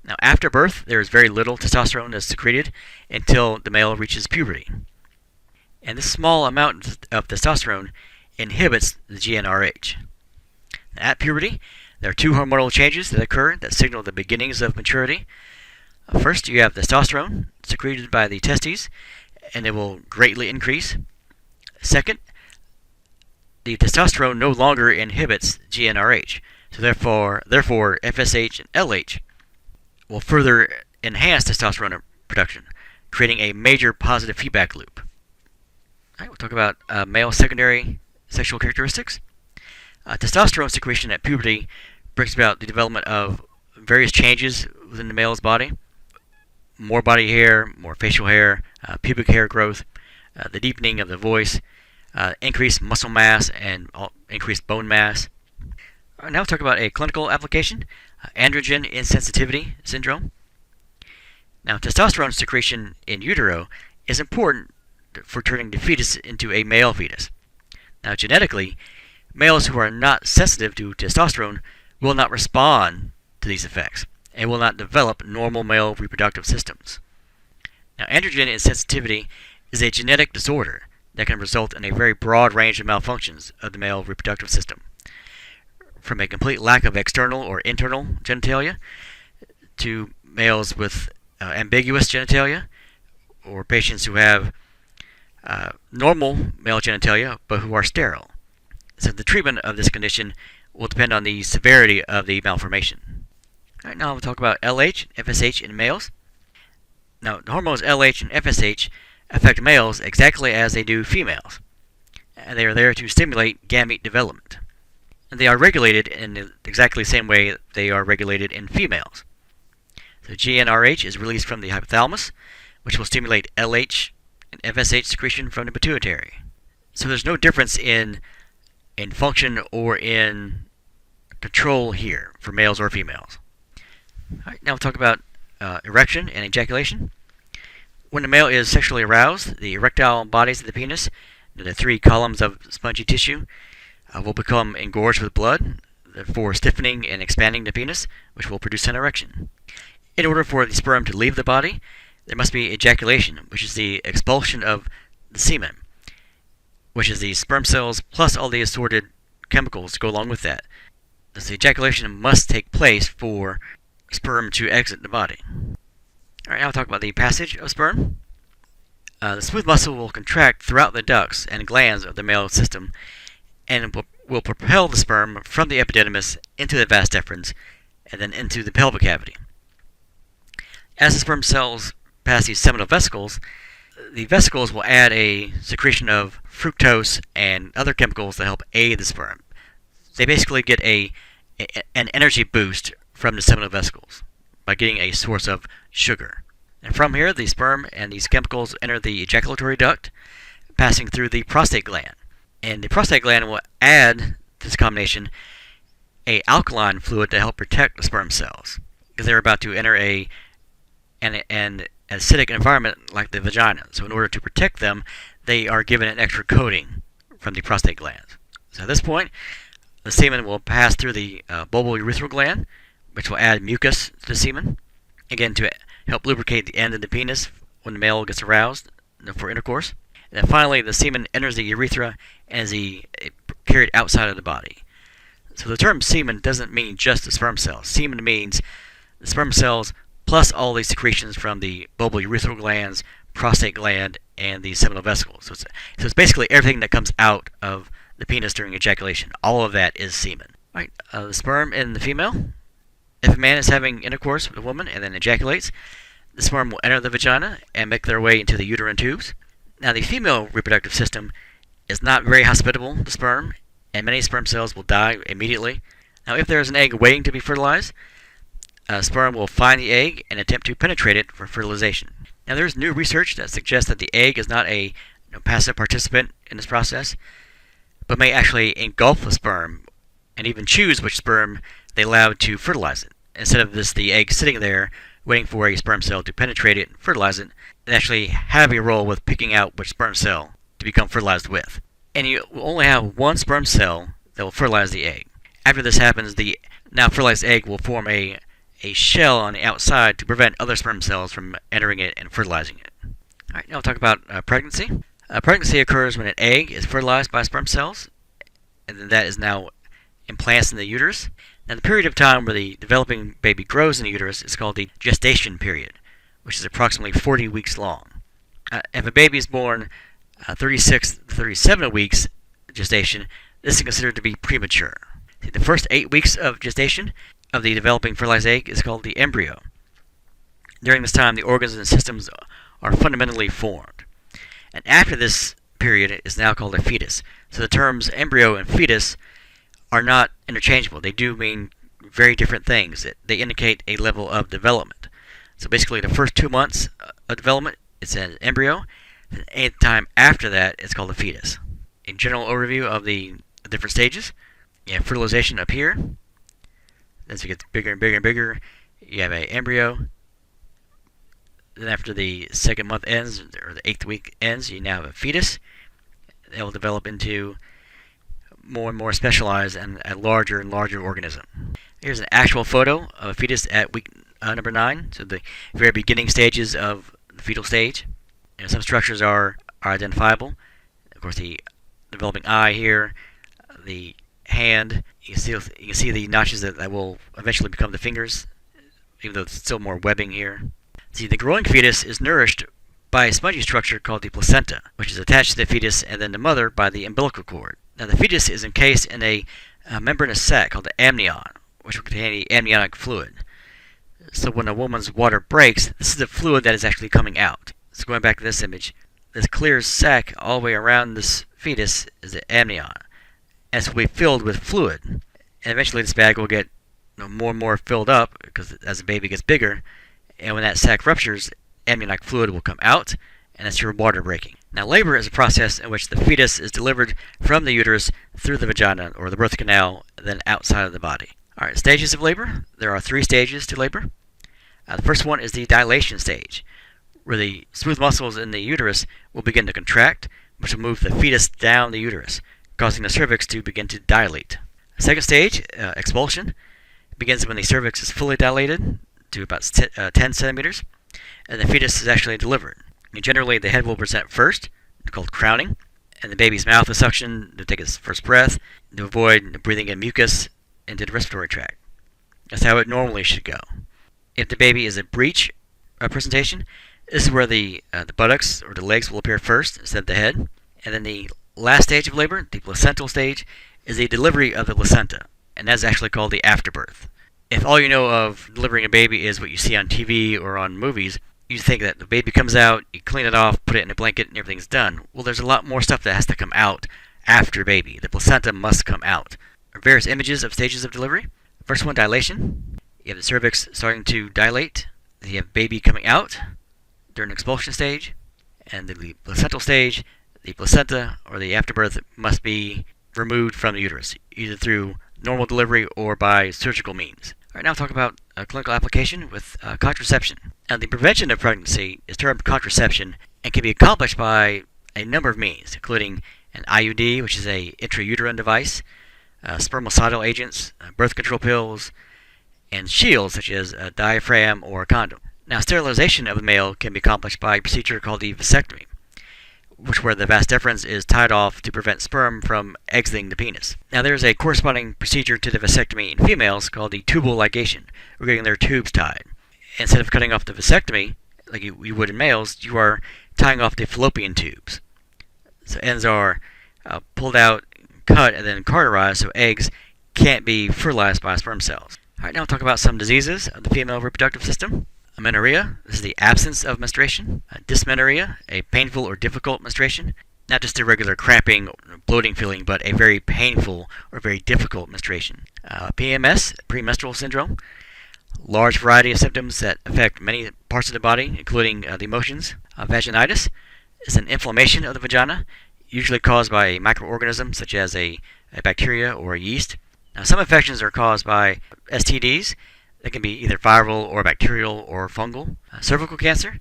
Now, after birth, there is very little testosterone that's secreted until the male reaches puberty. And this small amount of testosterone inhibits the GnRH. At puberty, there are two hormonal changes that occur that signal the beginnings of maturity. First, you have testosterone secreted by the testes, and it will greatly increase. Second, the testosterone no longer inhibits GnRH, so therefore FSH and LH will further enhance testosterone production, creating a major positive feedback loop. All right, we'll talk about male secondary sexual characteristics. Testosterone secretion at puberty brings about the development of various changes within the male's body. More body hair, more facial hair, pubic hair growth, the deepening of the voice, increased muscle mass, and increased bone mass. Now we'll talk about a clinical application, androgen insensitivity syndrome. Now, testosterone secretion in utero is important for turning the fetus into a male fetus. Now, genetically, males who are not sensitive to testosterone will not respond to these effects and will not develop normal male reproductive systems. Now, androgen insensitivity is a genetic disorder that can result in a very broad range of malfunctions of the male reproductive system, from a complete lack of external or internal genitalia to males with ambiguous genitalia, or patients who have normal male genitalia but who are sterile. So the treatment of this condition will depend on the severity of the malformation. All right, now we'll talk about LH and FSH in males. Now, the hormones LH and FSH affect males exactly as they do females, and they are there to stimulate gamete development. And they are regulated in exactly the same way they are regulated in females. So GnRH is released from the hypothalamus, which will stimulate LH and FSH secretion from the pituitary. So there's no difference in function or in control here for males or females. All right, now we'll talk about erection and ejaculation. When the male is sexually aroused, the erectile bodies of the penis, the three columns of spongy tissue, will become engorged with blood, therefore stiffening and expanding the penis, which will produce an erection. In order for the sperm to leave the body, there must be ejaculation, which is the expulsion of the semen, which is the sperm cells plus all the assorted chemicals to go along with that. Thus, the ejaculation must take place for sperm to exit the body. All right, now we'll talk about the passage of sperm. The smooth muscle will contract throughout the ducts and glands of the male system and will propel the sperm from the epididymis into the vas deferens and then into the pelvic cavity. As the sperm cells pass these seminal vesicles, the vesicles will add a secretion of fructose and other chemicals that help aid the sperm. They basically get an energy boost from the seminal vesicles by getting a source of sugar. And from here, the sperm and these chemicals enter the ejaculatory duct, passing through the prostate gland. And the prostate gland will add to this combination an alkaline fluid to help protect the sperm cells, because they're about to enter an acidic environment like the vagina. So in order to protect them, they are given an extra coating from the prostate glands. So at this point, the semen will pass through the bulbourethral gland, which will add mucus to the semen, again to help lubricate the end of the penis when the male gets aroused for intercourse. And then finally, the semen enters the urethra and is carried outside of the body. So the term semen doesn't mean just the sperm cells. Semen means the sperm cells plus all the secretions from the bulbourethral glands, prostate gland, and the seminal vesicles. So it's basically everything that comes out of the penis during ejaculation. All of that is semen. All right, the sperm in the female. If a man is having intercourse with a woman and then ejaculates, the sperm will enter the vagina and make their way into the uterine tubes. Now, the female reproductive system is not very hospitable to sperm, and many sperm cells will die immediately. Now, if there is an egg waiting to be fertilized, sperm will find the egg and attempt to penetrate it for fertilization. Now, there is new research that suggests that the egg is not a passive participant in this process, but may actually engulf the sperm and even choose which sperm they allow to fertilize it. Instead of the egg sitting there waiting for a sperm cell to penetrate it and fertilize it, they actually have a role with picking out which sperm cell to become fertilized with. And you will only have one sperm cell that will fertilize the egg. After this happens, the now fertilized egg will form a shell on the outside to prevent other sperm cells from entering it and fertilizing it. Alright, now we'll talk about pregnancy. Pregnancy occurs when an egg is fertilized by sperm cells, and then that is now implanted in the uterus. Now, the period of time where the developing baby grows in the uterus is called the gestation period, which is approximately 40 weeks long. If a baby is born 36 to 37 weeks gestation, this is considered to be premature. See, the first 8 weeks of gestation of the developing fertilized egg is called the embryo. During this time, the organs and systems are fundamentally formed. And after this period, it is now called a fetus. So the terms embryo and fetus are not interchangeable. They do mean very different things. They indicate a level of development. So basically, the first 2 months of development, it's an embryo. And any time after that, it's called a fetus. A general overview of the different stages. You have fertilization up here. As it gets bigger and bigger and bigger, you have an embryo. Then after the second month ends, or the 8th week ends, you now have a fetus. It will develop into more and more specialized and a larger and larger organism. Here's an actual photo of a fetus at week number 9, so the very beginning stages of the fetal stage. And some structures are identifiable. Of course, the developing eye here, the hand. You can see the notches that will eventually become the fingers, even though there's still more webbing here. See, the growing fetus is nourished by a spongy structure called the placenta, which is attached to the fetus and then the mother by the umbilical cord. Now, the fetus is encased in a membranous sac called the amnion, which will contain the amniotic fluid. So when a woman's water breaks, this is the fluid that is actually coming out. So going back to this image, this clear sac all the way around this fetus is the amnion. And it will be filled with fluid. And eventually this bag will get more and more filled up because as the baby gets bigger. And when that sac ruptures, amniotic fluid will come out, and that's your water breaking. Now, labor is a process in which the fetus is delivered from the uterus through the vagina or the birth canal, and then outside of the body. Alright, stages of labor. There are 3 stages to labor. The first one is the dilation stage, where the smooth muscles in the uterus will begin to contract, which will move the fetus down the uterus, causing the cervix to begin to dilate. The second stage, expulsion, begins when the cervix is fully dilated to about 10 centimeters, and the fetus is actually delivered. And generally, the head will present first, called crowning, and the baby's mouth is suctioned to take its first breath to avoid breathing in mucus into the respiratory tract. That's how it normally should go. If the baby is a breech presentation, this is where the buttocks or the legs will appear first instead of the head. And then the last stage of labor, the placental stage, is the delivery of the placenta, and that's actually called the afterbirth. If all you know of delivering a baby is what you see on TV or on movies, you think that the baby comes out, you clean it off, put it in a blanket, and everything's done. Well, there's a lot more stuff that has to come out after baby. The placenta must come out. There are various images of stages of delivery. First one, dilation. You have the cervix starting to dilate. You have baby coming out during the expulsion stage. And the placental stage, the placenta or the afterbirth must be removed from the uterus, either through normal delivery or by surgical means. Alright, now we'll talk about clinical application with contraception. Now, the prevention of pregnancy is termed contraception and can be accomplished by a number of means, including an IUD, which is a intrauterine device, spermicidal agents, birth control pills, and shields, such as a diaphragm or a condom. Now, sterilization of the male can be accomplished by a procedure called the vasectomy, where the vas deferens is tied off to prevent sperm from exiting the penis. Now, there's a corresponding procedure to the vasectomy in females called the tubal ligation, or getting their tubes tied. Instead of cutting off the vasectomy, like you would in males, you are tying off the fallopian tubes. So ends are pulled out, cut, and then cauterized so eggs can't be fertilized by sperm cells. Alright, now we'll talk about some diseases of the female reproductive system. Amenorrhea, this is the absence of menstruation. Dysmenorrhea, a painful or difficult menstruation. Not just a regular cramping or bloating feeling, but a very painful or very difficult menstruation. PMS, premenstrual syndrome. Large variety of symptoms that affect many parts of the body, including the emotions. Vaginitis is an inflammation of the vagina, usually caused by a microorganism such as a bacteria or a yeast. Now, some infections are caused by STDs. That can be either viral or bacterial or fungal. Cervical cancer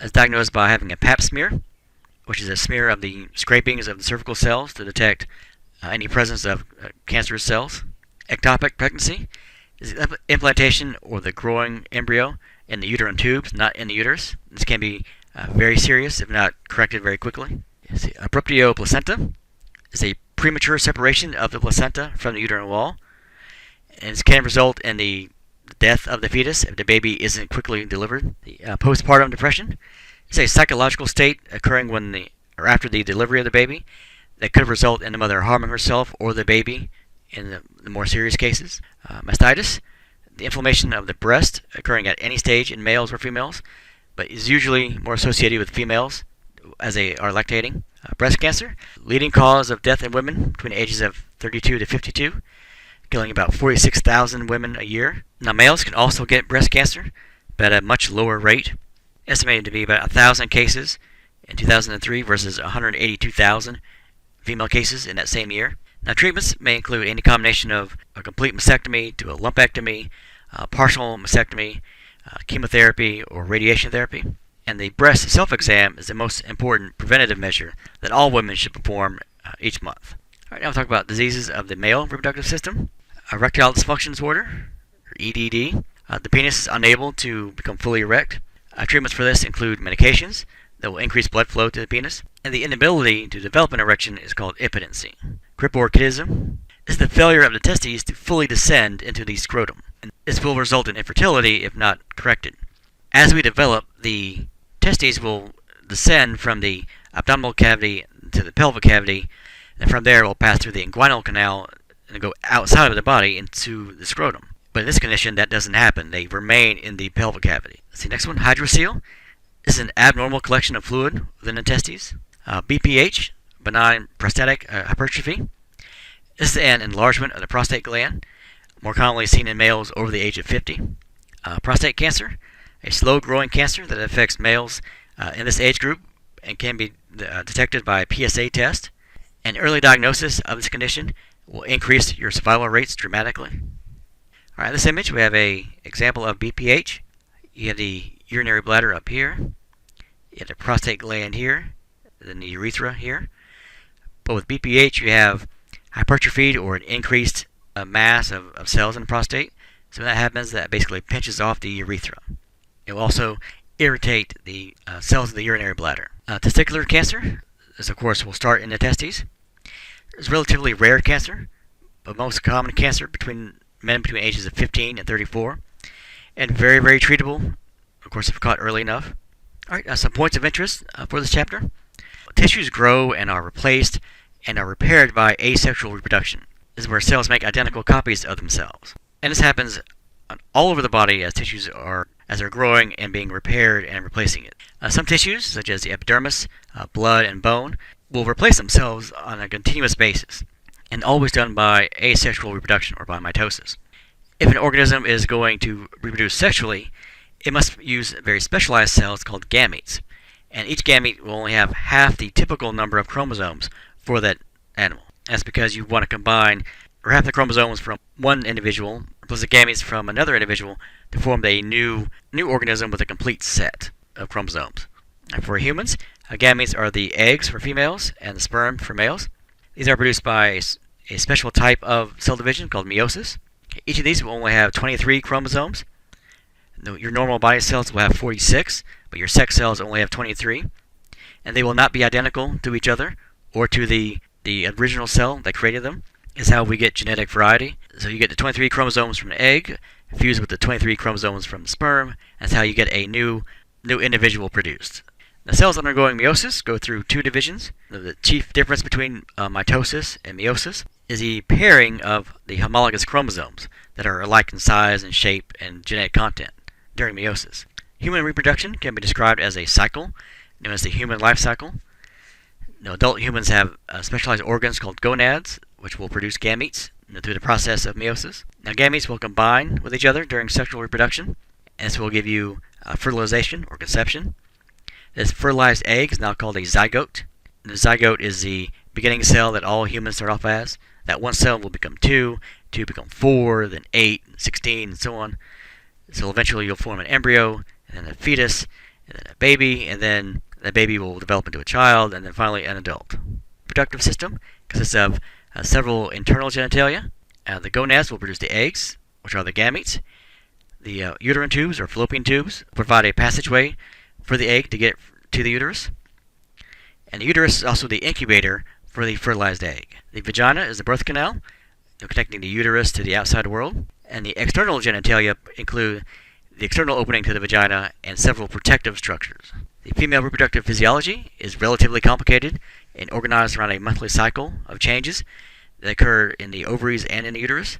is diagnosed by having a pap smear which is a smear of the scrapings of the cervical cells to detect any presence of cancerous cells. Ectopic pregnancy is the implantation or the growing embryo in the uterine tubes, not in the uterus. This can be very serious if not corrected very quickly. Abruptio placenta is a premature separation of the placenta from the uterine wall, and this can result in the death of the fetus if the baby isn't quickly delivered. The postpartum depression is a psychological state occurring when or after the delivery of the baby that could result in the mother harming herself or the baby in the more serious cases. Mastitis, the inflammation of the breast occurring at any stage in males or females, but is usually more associated with females as they are lactating. Breast cancer, leading cause of death in women between the ages of 32 to 52, killing about 46,000 women a year. Now, males can also get breast cancer, but at a much lower rate, estimated to be about 1,000 cases in 2003 versus 182,000 female cases in that same year. Now, treatments may include any combination of a complete mastectomy to a lumpectomy, partial mastectomy, chemotherapy, or radiation therapy. And the breast self-exam is the most important preventative measure that all women should perform each month. All right, now we'll talk about diseases of the male reproductive system. Erectile dysfunction disorder, or EDD. The penis is unable to become fully erect. Treatments for this include medications that will increase blood flow to the penis. And the inability to develop an erection is called impotency. Cryptorchidism is the failure of the testes to fully descend into the scrotum. And this will result in infertility if not corrected. As we develop, the testes will descend from the abdominal cavity to the pelvic cavity, and from there it will pass through the inguinal canal and go outside of the body into the scrotum. But in this condition, that doesn't happen. They remain in the pelvic cavity. Let's see, next one, hydrocele. This is an abnormal collection of fluid within the testes. BPH, benign prostatic hypertrophy. This is an enlargement of the prostate gland, more commonly seen in males over the age of 50. Prostate cancer, a slow-growing cancer that affects males in this age group and can be detected by a PSA test. An early diagnosis of this condition will increase your survival rates dramatically. All right, in this image we have an example of BPH. You have the urinary bladder up here, you have the prostate gland here, then the urethra here. But with BPH you have hypertrophied or an increased mass of cells in the prostate. So when that happens, that basically pinches off the urethra. It will also irritate the cells of the urinary bladder. Testicular cancer, this of course will start in the testes. It's relatively rare cancer, but most common cancer between men between ages of 15 and 34, and very, very treatable, of course, if caught early enough. All right, some points of interest for this chapter. Tissues grow and are replaced and are repaired by asexual reproduction. This is where cells make identical copies of themselves. And this happens all over the body as tissues are growing and being repaired and replacing it. Some tissues, such as the epidermis, blood, and bone, will replace themselves on a continuous basis, and always done by asexual reproduction or by mitosis. If an organism is going to reproduce sexually, it must use very specialized cells called gametes, and each gamete will only have half the typical number of chromosomes for that animal. That's because you want to combine half the chromosomes from one individual plus the gametes from another individual to form a new organism with a complete set of chromosomes. And for humans, gametes are the eggs for females and the sperm for males. These are produced by a special type of cell division called meiosis. Each of these will only have 23 chromosomes. Your normal body cells will have 46, but your sex cells only have 23. And they will not be identical to each other or to the original cell that created them. Is how we get genetic variety. So you get the 23 chromosomes from the egg fused with the 23 chromosomes from the sperm. That's how you get a new individual produced. The cells undergoing meiosis go through two divisions. The chief difference between mitosis and meiosis is the pairing of the homologous chromosomes that are alike in size and shape and genetic content during meiosis. Human reproduction can be described as a cycle known as the human life cycle. Adult humans have specialized organs called gonads, which will produce gametes through the process of meiosis. Now, gametes will combine with each other during sexual reproduction, and this will give you fertilization or conception. This fertilized egg is now called a zygote. And the zygote is the beginning cell that all humans start off as. That one cell will become two become 4, then 8, 16, and so on. So eventually you'll form an embryo, and then a fetus, and then a baby, and then The baby will develop into a child, and then finally an adult. Reproductive system consists of several internal genitalia. The gonads will produce the eggs, which are the gametes. The uterine tubes, or fallopian tubes, provide a passageway for the egg to get to the uterus. And the uterus is also the incubator for the fertilized egg. The vagina is the birth canal, connecting the uterus to the outside world. And the external genitalia include the external opening to the vagina and several protective structures. The female reproductive physiology is relatively complicated and organized around a monthly cycle of changes that occur in the ovaries and in the uterus,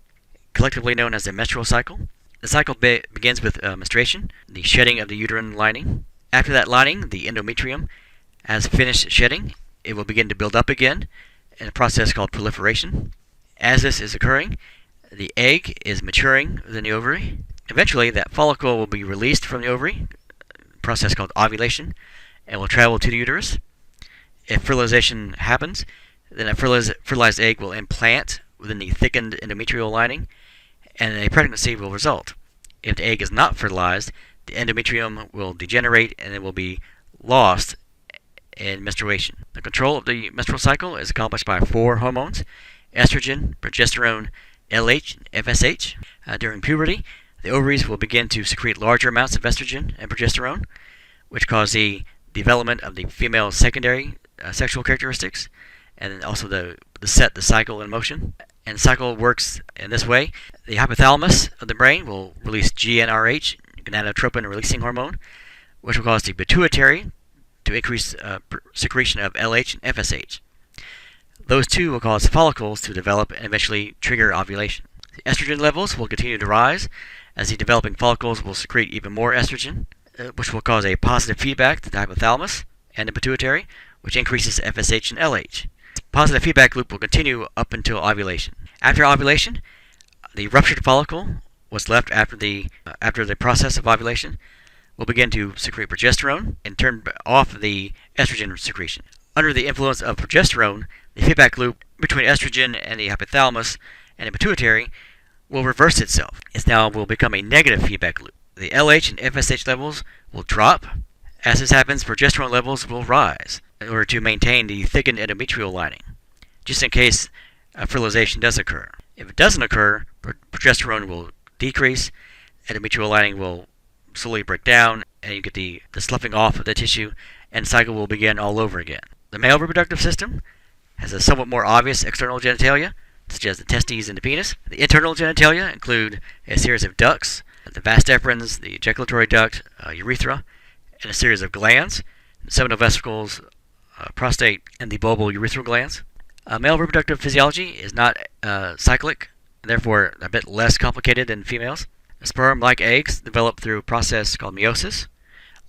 collectively known as the menstrual cycle. The cycle begins with menstruation, the shedding of the uterine lining. After that lining, the endometrium has finished shedding. It will begin to build up again in a process called proliferation. As this is occurring, the egg is maturing within the ovary. Eventually, that follicle will be released from the ovary, a process called ovulation, and will travel to the uterus. If fertilization happens, then a fertilized egg will implant within the thickened endometrial lining, and a pregnancy will result. If the egg is not fertilized, the endometrium will degenerate and it will be lost in menstruation. The control of the menstrual cycle is accomplished by 4 hormones: estrogen, progesterone, LH, and FSH. During puberty, the ovaries will begin to secrete larger amounts of estrogen and progesterone, which cause the development of the female secondary sexual characteristics, and also set the cycle in motion. And the cycle works in this way. The hypothalamus of the brain will release GnRH, gonadotropin-releasing hormone, which will cause the pituitary to increase secretion of LH and FSH. Those two will cause follicles to develop and eventually trigger ovulation. The estrogen levels will continue to rise as the developing follicles will secrete even more estrogen, which will cause a positive feedback to the hypothalamus and the pituitary, which increases FSH and LH. The positive feedback loop will continue up until ovulation. After ovulation, the ruptured follicle, what's left after the process of ovulation, will begin to secrete progesterone and turn off the estrogen secretion. Under the influence of progesterone, the feedback loop between estrogen and the hypothalamus and the pituitary will reverse itself. It now will become a negative feedback loop. The LH and FSH levels will drop. As this happens, progesterone levels will rise in order to maintain the thickened endometrial lining, just in case fertilization does occur. If it doesn't occur, progesterone will decrease, endometrial lining will slowly break down, and you get the sloughing off of the tissue, and the cycle will begin all over again. The male reproductive system has a somewhat more obvious external genitalia, such as the testes and the penis. The internal genitalia include a series of ducts, the Vas Deferens, the ejaculatory duct, urethra, and a series of glands, seminal vesicles, prostate, and the bulbal urethral glands. Male reproductive physiology is not cyclic, and therefore a bit less complicated than females. Sperm, like eggs, develop through a process called meiosis,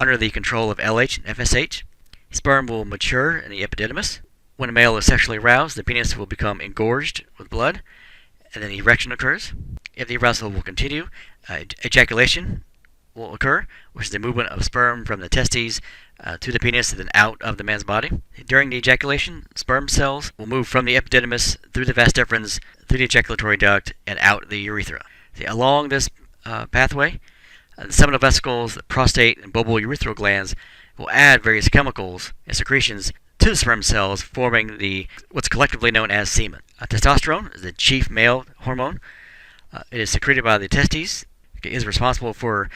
under the control of LH and FSH. Sperm will mature in the epididymis. When a male is sexually aroused, the penis will become engorged with blood, and then erection occurs. If the arousal will continue, ejaculation will occur, which is the movement of sperm from the testes to the penis and then out of the man's body. During the ejaculation, sperm cells will move from the epididymis through the vas deferens, through the ejaculatory duct, and out the urethra. Along this pathway, the seminal vesicles, the prostate, and bulbal urethral glands will add various chemicals and secretions to the sperm cells, forming what's collectively known as semen. Testosterone is the chief male hormone. It is secreted by the testes. It is responsible for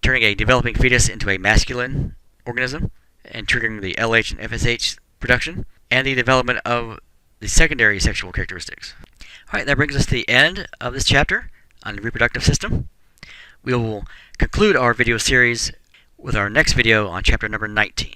turning a developing fetus into a masculine organism and triggering the LH and FSH production and the development of the secondary sexual characteristics. Alright, that brings us to the end of this chapter on the reproductive system. We will conclude our video series with our next video on chapter number 19.